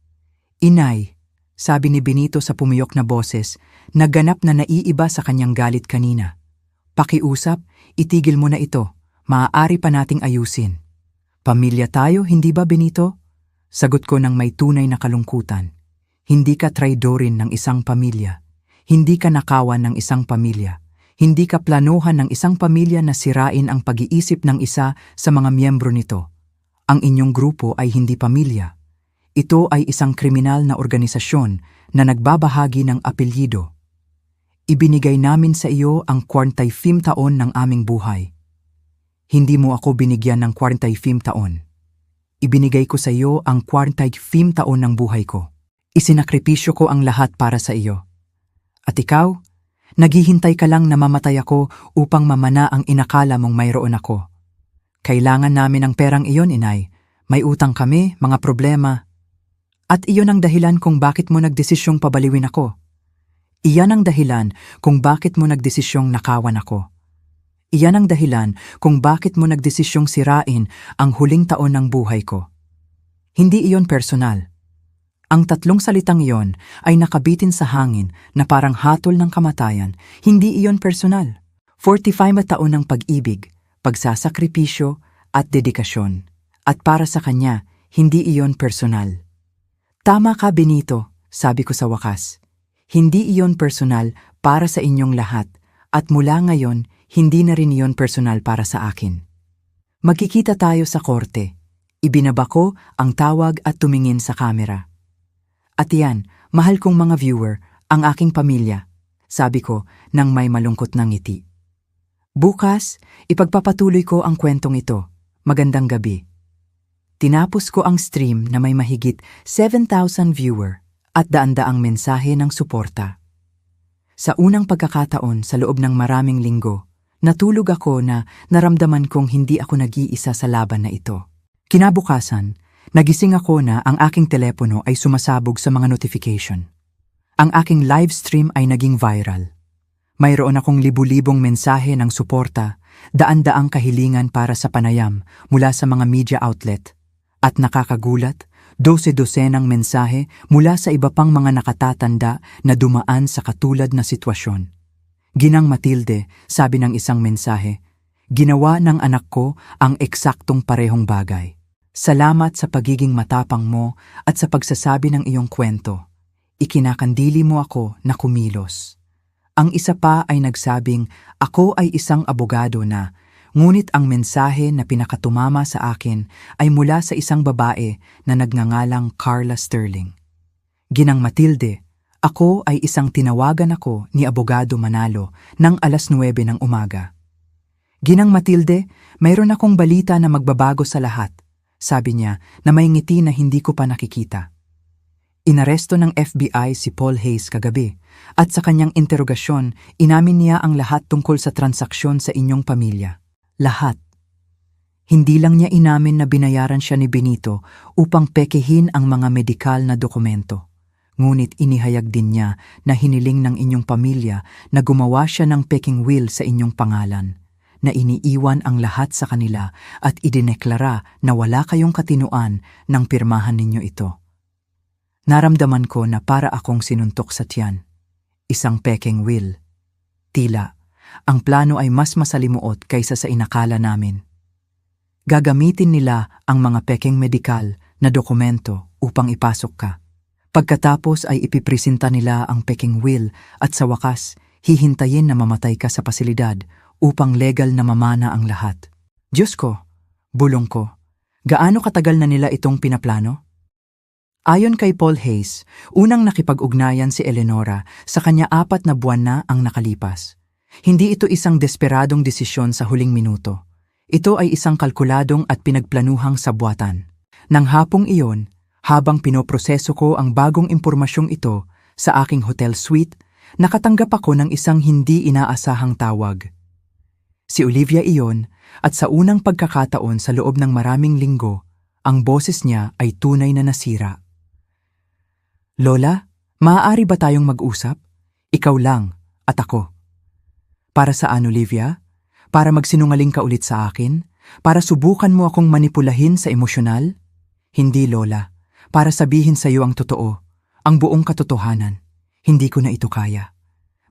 Inay, sabi ni Benito sa pumiyok na boses, naganap na naiiba sa kanyang galit kanina. Pakiusap, itigil mo na ito. Maaari pa nating ayusin. Pamilya tayo, hindi ba Benito? Sagot ko ng may tunay na kalungkutan. Hindi ka traidorin ng isang pamilya. Hindi ka nakawan ng isang pamilya. Hindi ka planuhan ng isang pamilya na sirain ang pag-iisip ng isa sa mga miyembro nito. Ang inyong grupo ay hindi pamilya. Ito ay isang kriminal na organisasyon na nagbabahagi ng apelyido. Ibinigay namin sa iyo ang 45 taon ng aming buhay. Hindi mo ako binigyan ng 45 taon. Ibinigay ko sa iyo ang 45 taon ng buhay ko. Isinakripisyo ko ang lahat para sa iyo. At ikaw, naghihintay ka lang na mamatay ako upang mamana ang inakala mong mayroon ako. Kailangan namin ang perang iyon, inay. May utang kami, mga problema. At iyon ang dahilan kung bakit mo nagdesisyong pabaliwin ako. Iyan ang dahilan kung bakit mo nagdesisyong nakawan ako. Iyan ang dahilan kung bakit mo nagdesisyong sirain ang huling taon ng buhay ko. Hindi iyon personal. Ang 3 salitang iyon ay nakabitin sa hangin na parang hatol ng kamatayan. Hindi iyon personal. 45 taon ng pag-ibig, pagsasakripisyo at dedikasyon. At para sa kanya, hindi iyon personal. Tama ka, Benito, sabi ko sa wakas. Hindi iyon personal para sa inyong lahat at mula ngayon, hindi na rin iyon personal para sa akin. Magkikita tayo sa korte. Ibinaba ko ang tawag at tumingin sa kamera. At yan, mahal kong mga viewer, ang aking pamilya, sabi ko nang may malungkot na ngiti. Bukas, ipagpapatuloy ko ang kwentong ito. Magandang gabi. Tinapos ko ang stream na may mahigit 7,000 viewer at daan-daang mensahe ng suporta. Sa unang pagkakataon sa loob ng maraming linggo, natulog ako na naramdaman kong hindi ako nag-iisa sa laban na ito. Kinabukasan, nagising ako na ang aking telepono ay sumasabog sa mga notification. Ang aking live stream ay naging viral. Mayroon akong libu-libong mensahe ng suporta, daan-daang kahilingan para sa panayam mula sa mga media outlet. At nakakagulat, 12-dosenang mensahe mula sa iba pang mga nakatatanda na dumaan sa katulad na sitwasyon. Ginang Matilde, sabi ng isang mensahe, ginawa ng anak ko ang eksaktong parehong bagay. Salamat sa pagiging matapang mo at sa pagsasabi ng iyong kwento. Ikinakandili mo ako na kumilos. Ang isa pa ay nagsabing, ako ay isang abogado na, ngunit ang mensahe na pinakatumama sa akin ay mula sa isang babae na nagngangalang Carla Sterling. Ginang Matilde, ako ay isang tinawagan ako ni Abogado Manalo ng 9:00 ng umaga. Ginang Matilde, mayroon akong balita na magbabago sa lahat. Sabi niya na may ngiti na hindi ko pa nakikita. Inaresto ng FBI si Paul Hayes kagabi at sa kanyang interogasyon, inamin niya ang lahat tungkol sa transaksyon sa inyong pamilya. Lahat. Hindi lang niya inamin na binayaran siya ni Benito upang pekehin ang mga medikal na dokumento. Ngunit inihayag din niya na hiniling ng inyong pamilya na gumawa siya ng peking will sa inyong pangalan, na iniiwan ang lahat sa kanila at idineklara na wala kayong katinuan nang pirmahan ninyo ito. Naramdaman ko na para akong sinuntok sa tiyan. Isang peking will. Tila, ang plano ay mas masalimuot kaysa sa inakala namin. Gagamitin nila ang mga peking medikal na dokumento upang ipasok ka. Pagkatapos ay ipipresenta nila ang peking will at sa wakas, hihintayin na mamatay ka sa pasilidad upang legal na mamana ang lahat. Diyos ko, bulong ko, gaano katagal na nila itong pinaplano? Ayon kay Paul Hayes, unang nakipag-ugnayan si Eleonora sa kanya 4 na buwan na ang nakalipas. Hindi ito isang desperadong desisyon sa huling minuto. Ito ay isang kalkuladong at pinagplanuhang sabwatan. Nang hapong iyon, habang pinoproseso ko ang bagong impormasyong ito sa aking hotel suite, nakatanggap ako ng isang hindi inaasahang tawag. Si Olivia iyon at sa unang pagkakataon sa loob ng maraming linggo, ang boses niya ay tunay na nasira. Lola, maaari ba tayong mag-usap? Ikaw lang at ako. Para saan, Olivia? Para magsinungaling ka ulit sa akin? Para subukan mo akong manipulahin sa emosyonal? Hindi, Lola. Para sabihin sa iyo ang totoo, ang buong katotohanan. Hindi ko na ito kaya.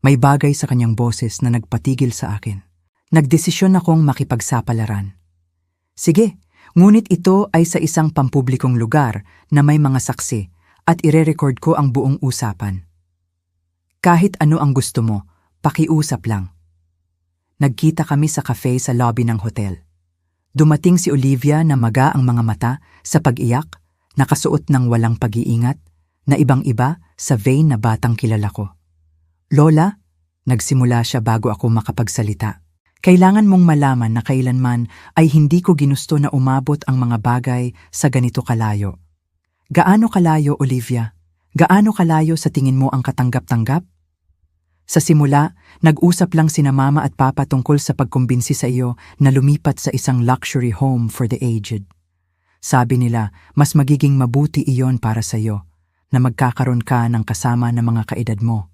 May bagay sa kanyang boses na nagpatigil sa akin. Nagdesisyon akong makipagsapalaran. Sige, ngunit ito ay sa isang pampublikong lugar na may mga saksi at ire-record ko ang buong usapan. Kahit ano ang gusto mo, pakiusap lang. Nagkita kami sa cafe sa lobby ng hotel. Dumating si Olivia na maga ang mga mata sa pag-iyak, nakasuot ng walang pag-iingat, na ibang-iba sa vain na batang kilala ko. Lola, nagsimula siya bago ako makapagsalita. Kailangan mong malaman na kailanman ay hindi ko ginusto na umabot ang mga bagay sa ganito kalayo. Gaano kalayo, Olivia? Gaano kalayo sa tingin mo ang katanggap-tanggap? Sa simula, nag-usap lang sina Mama at Papa tungkol sa pagkumbinsi sa iyo na lumipat sa isang luxury home for the aged. Sabi nila, mas magiging mabuti iyon para sa iyo, na magkakaroon ka ng kasama ng mga kaedad mo.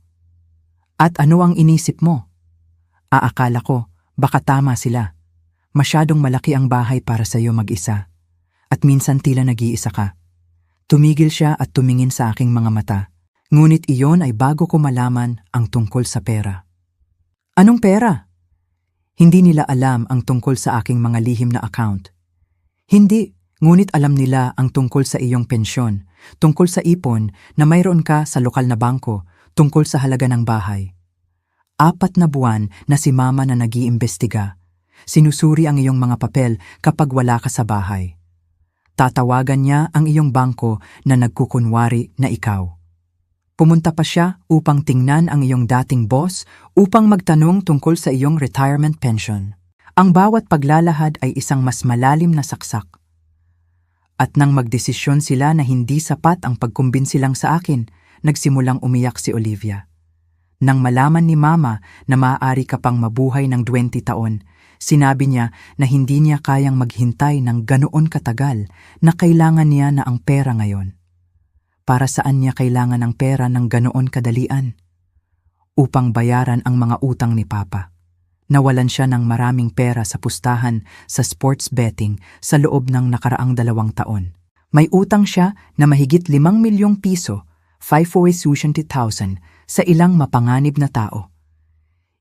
At ano ang inisip mo? Aakala ko, baka tama sila. Masyadong malaki ang bahay para sa iyo mag-isa. At minsan tila nag-iisa ka. Tumigil siya at tumingin sa aking mga mata. Ngunit iyon ay bago ko malaman ang tungkol sa pera. Anong pera? Hindi nila alam ang tungkol sa aking mga lihim na account. Hindi, ngunit alam nila ang tungkol sa iyong pensyon, tungkol sa ipon na mayroon ka sa lokal na bangko, tungkol sa halaga ng bahay. 4 na buwan na si Mama na nag-iimbestiga. Sinusuri ang iyong mga papel kapag wala ka sa bahay. Tatawagan niya ang iyong bangko na nagkukunwari na ikaw. Pumunta pa siya upang tingnan ang iyong dating boss upang magtanong tungkol sa iyong retirement pension. Ang bawat paglalahad ay isang mas malalim na saksak. At nang magdesisyon sila na hindi sapat ang pagkumbinsi lang sa akin, nagsimulang umiyak si Olivia. Nang malaman ni Mama na maaari ka pang mabuhay ng 20 taon, sinabi niya na hindi niya kayang maghintay ng ganoon katagal na kailangan niya na ang pera ngayon. Para saan niya kailangan ng pera ng ganoon kadalian? Upang bayaran ang mga utang ni Papa. Nawalan siya ng maraming pera sa pustahan sa sports betting sa loob ng nakaraang 2 taon. May utang siya na mahigit 5 milyong piso, 5,000,000 sa ilang mapanganib na tao.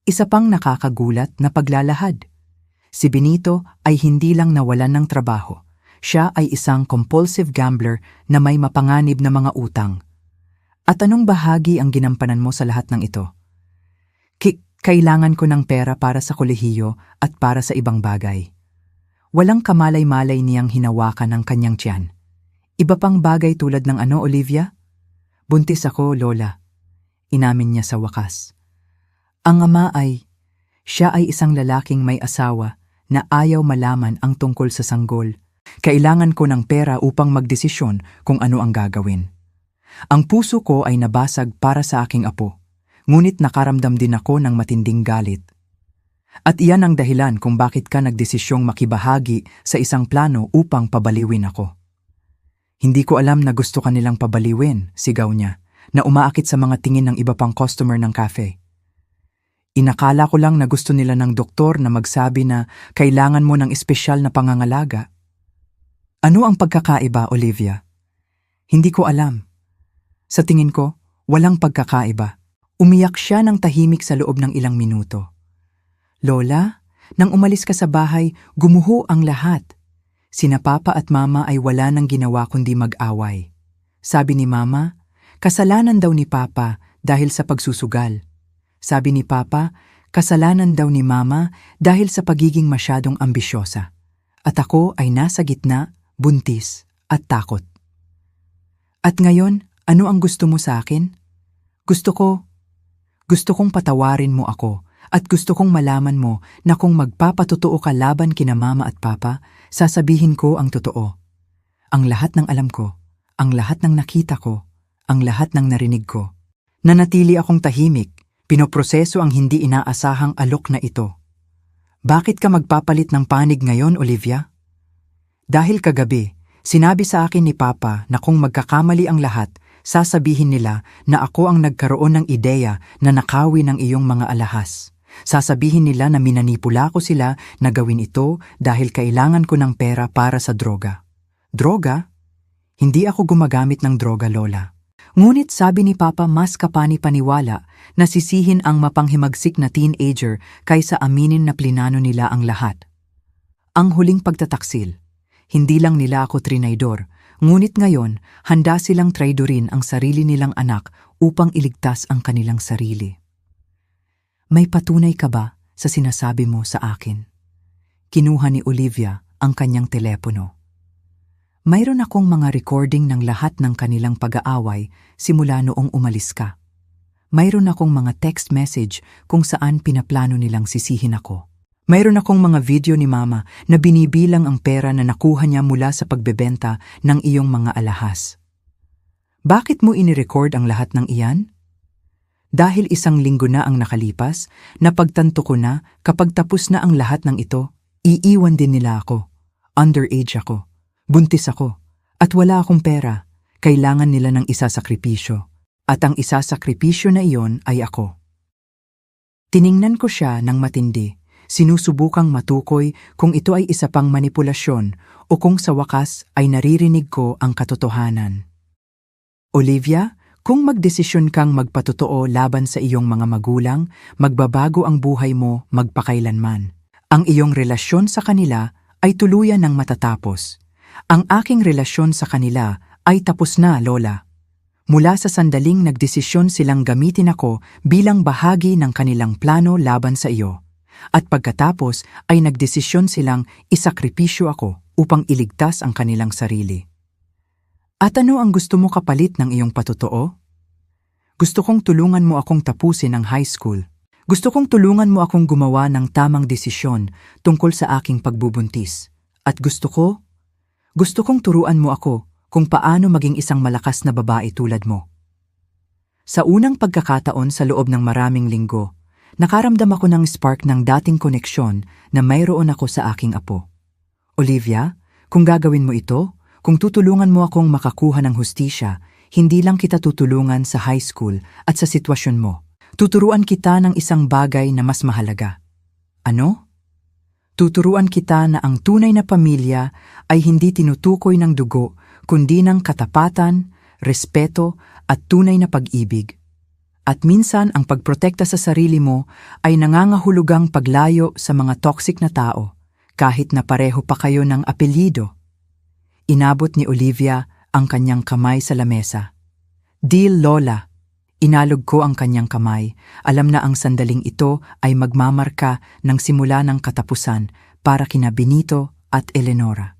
Isa pang nakakagulat na paglalahad. Si Benito ay hindi lang nawalan ng trabaho. Siya ay isang compulsive gambler na may mapanganib na mga utang. At anong bahagi ang ginampanan mo sa lahat ng ito? Kailangan ko ng pera para sa kolehiyo at para sa ibang bagay. Walang kamalay-malay niyang hinawakan ng kanyang tiyan. Iba pang bagay tulad ng ano, Olivia? Buntis ako, Lola. Inamin niya sa wakas. Ang ama siya ay isang lalaking may asawa na ayaw malaman ang tungkol sa sanggol. Kailangan ko ng pera upang magdesisyon kung ano ang gagawin. Ang puso ko ay nabasag para sa aking apo, ngunit nakaramdam din ako ng matinding galit. At iyan ang dahilan kung bakit ka nagdesisyong makibahagi sa isang plano upang pabaliwin ako. Hindi ko alam na gusto ka nilang pabaliwin, sigaw niya, na umaakit sa mga tingin ng iba pang customer ng cafe. Inakala ko lang na gusto nila ng doktor na magsabi na kailangan mo ng espesyal na pangangalaga. Ano ang pagkakaiba, Olivia? Hindi ko alam. Sa tingin ko, walang pagkakaiba. Umiyak siya ng tahimik sa loob ng ilang minuto. Lola, nang umalis ka sa bahay, gumuho ang lahat. Sina Papa at Mama ay wala nang ginawa kundi mag-away. Sabi ni Mama, kasalanan daw ni Papa dahil sa pagsusugal. Sabi ni Papa, kasalanan daw ni Mama dahil sa pagiging masyadong ambisyosa. At ako ay nasa gitna, buntis at takot. At ngayon, ano ang gusto mo sa akin? Gusto kong patawarin mo ako at gusto kong malaman mo na kung magpapatotoo ka laban kina Mama at Papa, sasabihin ko ang totoo. Ang lahat ng alam ko, ang lahat ng nakita ko, ang lahat ng narinig ko. Nanatili akong tahimik, pinoproseso ang hindi inaasahang alok na ito. Bakit ka magpapalit ng panig ngayon, Olivia? Dahil kagabi, sinabi sa akin ni Papa na kung magkakamali ang lahat, sasabihin nila na ako ang nagkaroon ng ideya na nakawin ng iyong mga alahas. Sasabihin nila na minanipula ko sila na gawin ito dahil kailangan ko ng pera para sa droga. Droga? Hindi ako gumagamit ng droga, Lola. Ngunit sabi ni Papa mas kapani-paniwala na sisihin ang mapanghimagsik na teenager kaysa aminin na plinano nila ang lahat. Ang huling pagtataksil. Hindi lang nila ako trinaydor, ngunit ngayon handa silang traidorin ang sarili nilang anak upang iligtas ang kanilang sarili. May patunay ka ba sa sinasabi mo sa akin? Kinuha ni Olivia ang kanyang telepono. Mayroon akong mga recording ng lahat ng kanilang pag-aaway simula noong umalis ka. Mayroon akong mga text message kung saan pinaplano nilang sisihin ako. Mayroon akong mga video ni Mama na binibilang ang pera na nakuha niya mula sa pagbebenta ng iyong mga alahas. Bakit mo inirecord ang lahat ng iyan? Dahil 1 linggo na ang nakalipas, napagtanto ko na kapag tapos na ang lahat ng ito, iiwan din nila ako. Underage ako, buntis ako, at wala akong pera. Kailangan nila ng isasakripisyo. At ang isasakripisyo na iyon ay ako. Tiningnan ko siya ng matindi, sinusubukang matukoy kung ito ay isa pang manipulasyon o kung sa wakas ay naririnig ko ang katotohanan. Olivia, kung magdesisyon kang magpatotoo laban sa iyong mga magulang, magbabago ang buhay mo magpakailanman. Ang iyong relasyon sa kanila ay tuluyan ng matatapos. Ang aking relasyon sa kanila ay tapos na, Lola. Mula sa sandaling nagdesisyon silang gamitin ako bilang bahagi ng kanilang plano laban sa iyo. At pagkatapos ay nagdesisyon silang isakripisyo ako upang iligtas ang kanilang sarili. At ano ang gusto mo kapalit ng iyong patotoo? Gusto kong tulungan mo akong tapusin ang high school. Gusto kong tulungan mo akong gumawa ng tamang desisyon tungkol sa aking pagbubuntis. At gusto kong turuan mo ako kung paano maging isang malakas na babae tulad mo. Sa unang pagkakataon sa loob ng maraming linggo, nakaramdam ako ng spark ng dating koneksyon na mayroon ako sa aking apo. Olivia, kung gagawin mo ito, kung tutulungan mo akong makakuha ng hustisya, hindi lang kita tutulungan sa high school at sa sitwasyon mo. Tuturuan kita ng isang bagay na mas mahalaga. Ano? Tuturuan kita na ang tunay na pamilya ay hindi tinutukoy ng dugo, kundi ng katapatan, respeto at tunay na pag-ibig. At minsan ang pagprotekta sa sarili mo ay nangangahulugang paglayo sa mga toxic na tao, kahit na pareho pa kayo ng apelyido. Inabot ni Olivia ang kanyang kamay sa lamesa. "Deal, Lola." Inalog ko ang kanyang kamay. Alam na ang sandaling ito ay magmamarka ng simula ng katapusan para kina Benito at Eleonora.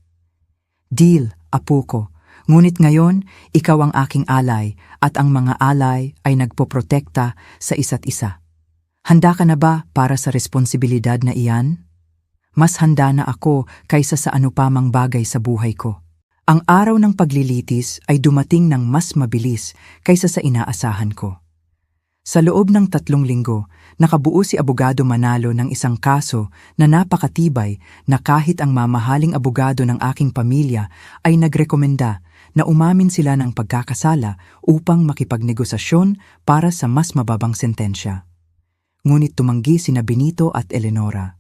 "Deal, apo ko. Ngunit ngayon, ikaw ang aking alay at ang mga alay ay nagpoprotekta sa isa't isa. Handa ka na ba para sa responsibilidad na iyan?" Mas handa na ako kaysa sa anupamang bagay sa buhay ko. Ang araw ng paglilitis ay dumating ng mas mabilis kaysa sa inaasahan ko. Sa loob ng 3 linggo, nakabuo si Abogado Manalo ng isang kaso na napakatibay na kahit ang mamahaling abogado ng aking pamilya ay nagrekomenda na umamin sila ng pagkakasala upang makipagnegosasyon para sa mas mababang sentensya. Ngunit tumanggi sina Benito at Eleonora.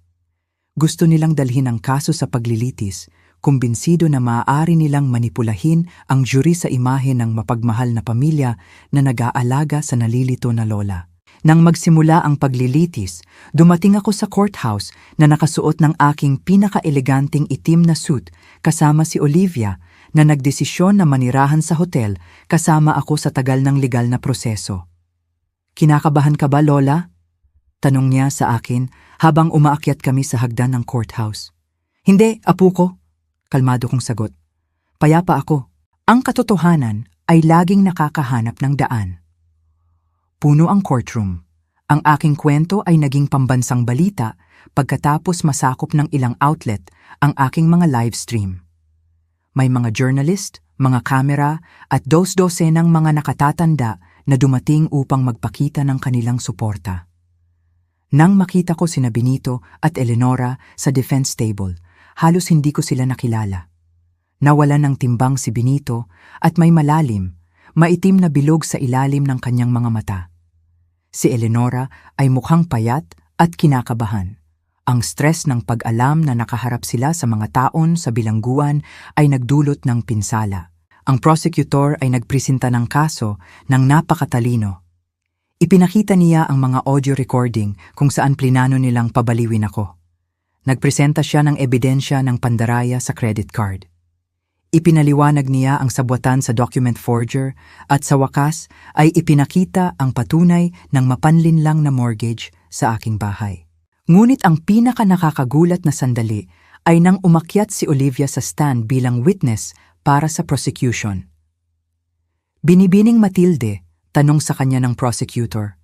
Gusto nilang dalhin ang kaso sa paglilitis, kumbinsido na maaari nilang manipulahin ang juri sa imahe ng mapagmahal na pamilya na nag-aalaga sa nalilito na lola. Nang magsimula ang paglilitis, dumating ako sa courthouse na nakasuot ng aking pinaka-eleganting itim na suit kasama si Olivia na nagdesisyon na manirahan sa hotel kasama ako sa tagal ng legal na proseso. "Kinakabahan ka ba, Lola?" Tanong niya sa akin habang umaakyat kami sa hagdan ng courthouse. "Hindi, apo ko." Kalmado kong sagot. Payapa ako. Ang katotohanan ay laging nakakahanap ng daan. Puno ang courtroom. Ang aking kwento ay naging pambansang balita pagkatapos masakop ng ilang outlet ang aking mga live stream. May mga journalist, mga kamera at dos-dosenang mga nakatatanda na dumating upang magpakita ng kanilang suporta. Nang makita ko sina Benito at Eleonora sa defense table, halos hindi ko sila nakilala. Nawalan ng timbang si Benito at may malalim, maitim na bilog sa ilalim ng kanyang mga mata. Si Eleonora ay mukhang payat at kinakabahan. Ang stress ng pag-alam na nakaharap sila sa mga taon sa bilangguan ay nagdulot ng pinsala. Ang prosecutor ay nagpresenta ng kaso ng napakatalino. Ipinakita niya ang mga audio recording kung saan plinano nilang pabaliwin ako. Nagpresenta siya ng ebidensya ng pandaraya sa credit card. Ipinaliwanag niya ang sabwatan sa document forger at sa wakas ay ipinakita ang patunay ng mapanlinlang na mortgage sa aking bahay. Ngunit ang pinaka-nakakagulat na sandali ay nang umakyat si Olivia sa stand bilang witness para sa prosecution. "Binibining Matilde," tanong sa kanya ng prosecutor,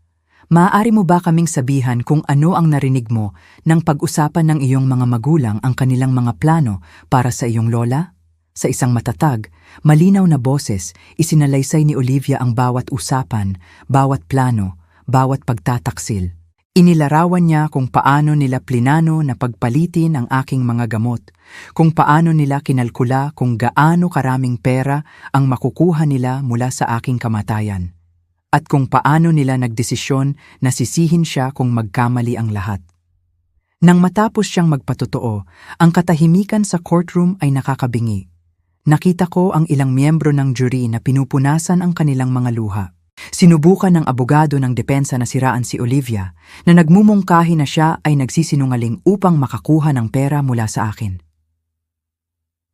"maaari mo ba kaming sabihan kung ano ang narinig mo nang pag-usapan ng iyong mga magulang ang kanilang mga plano para sa iyong lola?" Sa isang matatag, malinaw na boses, isinalaysay ni Olivia ang bawat usapan, bawat plano, bawat pagtataksil. Inilarawan niya kung paano nila plinano na pagpalitin ang aking mga gamot, kung paano nila kinalkula kung gaano karaming pera ang makukuha nila mula sa aking kamatayan, at kung paano nila nagdesisyon na sisihin siya kung magkamali ang lahat. Nang matapos siyang magpatotoo, ang katahimikan sa courtroom ay nakakabingi. Nakita ko ang ilang miyembro ng jury na pinupunasan ang kanilang mga luha. Sinubukan ng abogado ng depensa na siraan si Olivia na nagmumungkahi na siya ay nagsisinungaling upang makakuha ng pera mula sa akin.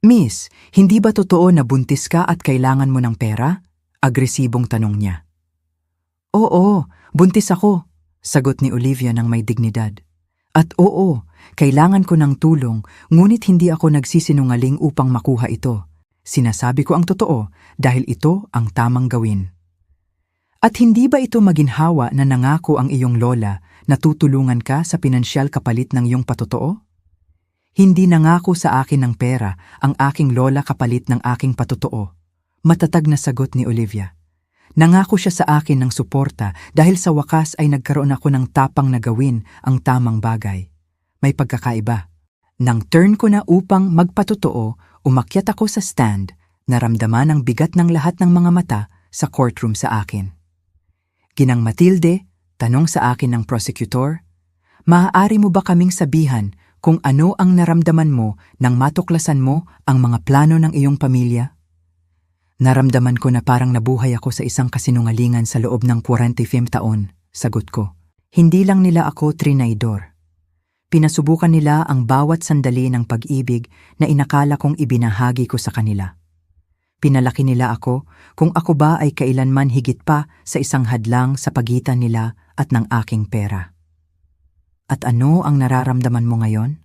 "Miss, hindi ba totoo na buntis ka at kailangan mo ng pera?" Agresibong tanong niya. "Oo, buntis ako," sagot ni Olivia ng may dignidad. "At oo, kailangan ko ng tulong, ngunit hindi ako nagsisinungaling upang makuha ito. Sinasabi ko ang totoo dahil ito ang tamang gawin." "At hindi ba ito maginhawa na nangako ang iyong lola na tutulungan ka sa pinansyal kapalit ng iyong patotoo?" "Hindi nangako sa akin ng pera ang aking lola kapalit ng aking patotoo," matatag na sagot ni Olivia. "Nangako siya sa akin ng suporta dahil sa wakas ay nagkaroon ako ng tapang na gawin ang tamang bagay. May pagkakaiba. Nang turn ko na upang magpatotoo, umakyat ako sa stand, naramdaman ang bigat ng lahat ng mga mata sa courtroom sa akin. Ginang Matilde, tanong sa akin ng prosecutor, "Maaari mo ba kaming sabihan kung ano ang naramdaman mo nang matuklasan mo ang mga plano ng iyong pamilya?" Naramdaman ko na parang nabuhay ako sa isang kasinungalingan sa loob ng 45 taon, sagot ko. Hindi lang nila ako trinaydor. Pinasubukan nila ang bawat sandali ng pag-ibig na inakala kong ibinahagi ko sa kanila. Pinalaki nila ako kung ako ba ay kailanman higit pa sa isang hadlang sa pagitan nila at ng aking pera. At ano ang nararamdaman mo ngayon?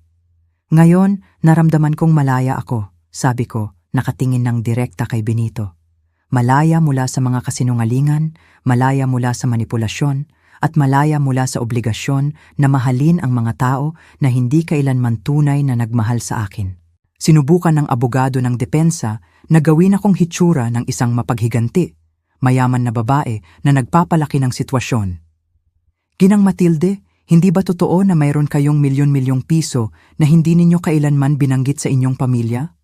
Ngayon, naramdaman kong malaya ako, sabi ko, nakatingin ng direkta kay Benito. Malaya mula sa mga kasinungalingan, malaya mula sa manipulasyon, at malaya mula sa obligasyon na mahalin ang mga tao na hindi kailanman tunay na nagmahal sa akin. Sinubukan ng abogado ng depensa na gawin akong hitsura ng isang mapaghiganti, mayaman na babae na nagpapalaki ng sitwasyon. Ginang Matilde, hindi ba totoo na mayroon kayong milyon-milyong piso na hindi ninyo kailanman binanggit sa inyong pamilya?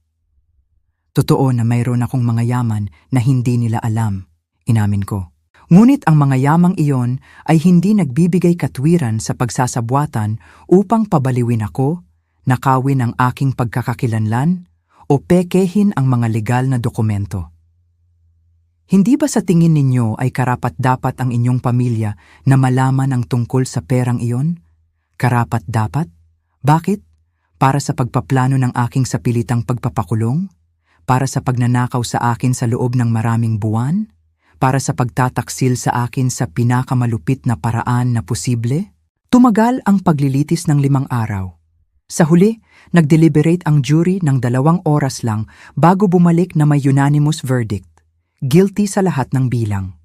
Totoo na mayroon akong mga yaman na hindi nila alam, inamin ko. Ngunit ang mga yamang iyon ay hindi nagbibigay katwiran sa pagsasabwatan upang pabaliwin ako, nakawin ang aking pagkakakilanlan, o pekehin ang mga legal na dokumento. Hindi ba sa tingin ninyo ay karapat-dapat ang inyong pamilya na malaman ang tungkol sa perang iyon? Karapat-dapat? Bakit? Para sa pagpaplano ng aking sapilitang pagpapakulong? Para sa pagnanakaw sa akin sa loob ng maraming buwan? Para sa pagtataksil sa akin sa pinakamalupit na paraan na posible? Tumagal ang paglilitis ng 5 araw. Sa huli, nag-deliberate ang jury ng 2 oras lang bago bumalik na may unanimous verdict. Guilty sa lahat ng bilang.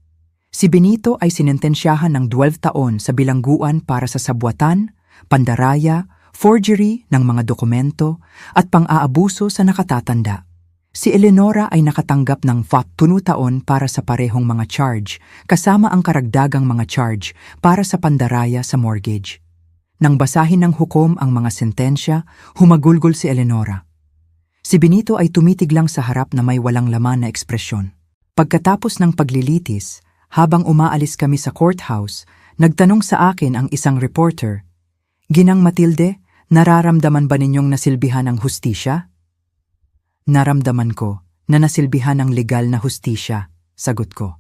Si Benito ay sinentensyahan ng 12 taon sa bilangguan para sa sabwatan, pandaraya, forgery ng mga dokumento, at pang-aabuso sa nakatatanda. Si Eleonora ay nakatanggap ng 2 taon para sa parehong mga charge, kasama ang karagdagang mga charge para sa pandaraya sa mortgage. Nang basahin ng hukom ang mga sentensya, humagulgol si Eleonora. Si Benito ay tumitig lang sa harap na may walang laman na ekspresyon. Pagkatapos ng paglilitis, habang umaalis kami sa courthouse, nagtanong sa akin ang isang reporter, "Ginang Matilde, nararamdaman ba ninyong nasilbihan ang hustisya?" Naramdaman ko na nasilbihan ng legal na hustisya, sagot ko.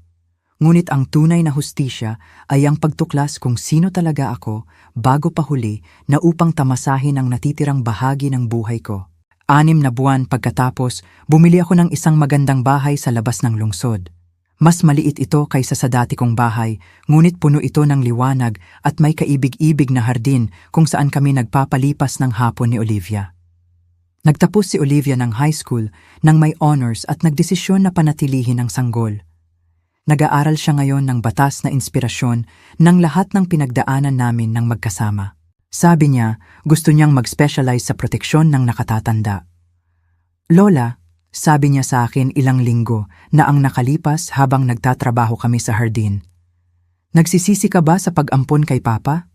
Ngunit ang tunay na hustisya ay ang pagtuklas kung sino talaga ako bago pa huli na upang tamasahin ang natitirang bahagi ng buhay ko. 6 na buwan pagkatapos, bumili ako ng isang magandang bahay sa labas ng lungsod. Mas maliit ito kaysa sa dati kong bahay, ngunit puno ito ng liwanag at may kaibig-ibig na hardin kung saan kami nagpapalipas ng hapon ni Olivia. Nagtapos si Olivia ng high school nang may honors at nagdesisyon na panatilihin ang sanggol. Nag-aaral siya ngayon ng batas na inspirasyon ng lahat ng pinagdaanan namin ng magkasama. Sabi niya, gusto niyang mag-specialize sa proteksyon ng nakatatanda. "Lola," sabi niya sa akin ilang linggo na ang nakalipas habang nagtatrabaho kami sa hardin, "nagsisisi ka ba sa pag-ampon kay Papa?"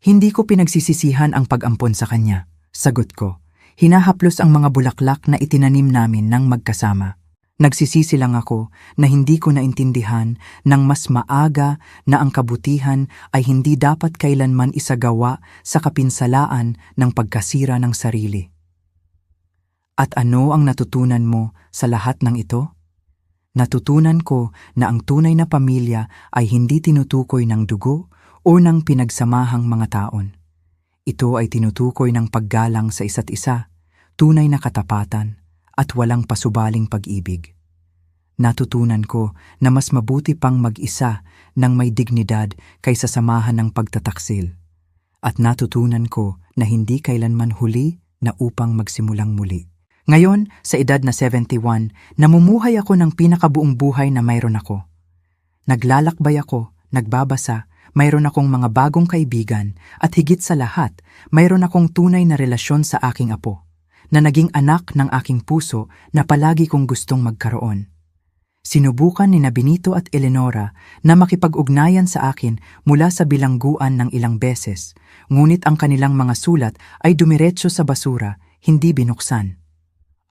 Hindi ko pinagsisisihan ang pag-ampon sa kanya, sagot ko. Hinahaplos ang mga bulaklak na itinanim namin ng magkasama. Nagsisisi lang ako na hindi ko naintindihan ng mas maaga na ang kabutihan ay hindi dapat kailanman isagawa sa kapinsalaan ng pagkasira ng sarili. At ano ang natutunan mo sa lahat ng ito? Natutunan ko na ang tunay na pamilya ay hindi tinutukoy ng dugo o ng pinagsamahang mga taon. Ito ay tinutukoy ng paggalang sa isa't isa, tunay na katapatan, at walang pasubaling pag-ibig. Natutunan ko na mas mabuti pang mag-isa ng may dignidad kaysa samahan ng pagtataksil. At natutunan ko na hindi kailanman huli na upang magsimulang muli. Ngayon, sa edad na 71, namumuhay ako ng pinakabuong buhay na mayroon ako. Naglalakbay ako, nagbabasa, mayroon akong mga bagong kaibigan, at higit sa lahat, mayroon akong tunay na relasyon sa aking apo, na naging anak ng aking puso na palagi kong gustong magkaroon. Sinubukan ni Benito at Eleonora na makipag-ugnayan sa akin mula sa bilangguan ng ilang beses, ngunit ang kanilang mga sulat ay dumiretso sa basura, hindi binuksan.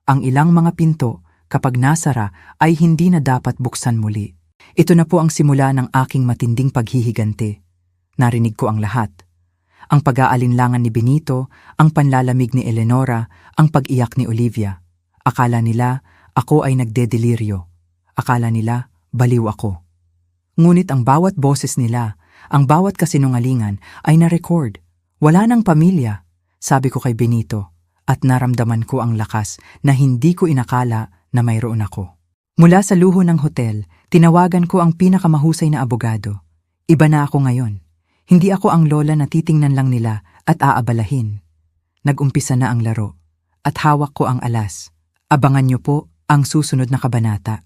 Ang ilang mga pinto, kapag nasara, ay hindi na dapat buksan muli. Ito na po ang simula ng aking matinding paghihiganti. Narinig ko ang lahat. Ang pag-aalinlangan ni Benito, ang panlalamig ni Eleonora, ang pag-iyak ni Olivia. Akala nila ako ay nagdedeliryo. Akala nila, baliw ako. Ngunit ang bawat boses nila, ang bawat kasinungalingan ay na-record. Wala nang pamilya, sabi ko kay Benito, at naramdaman ko ang lakas na hindi ko inakala na mayroon ako. Mula sa luho ng hotel, tinawagan ko ang pinakamahusay na abogado. Iba na ako ngayon. Hindi ako ang lola na titingnan lang nila at aabalahin. Nag-umpisa na ang laro, at hawak ko ang alas. Abangan niyo po ang susunod na kabanata.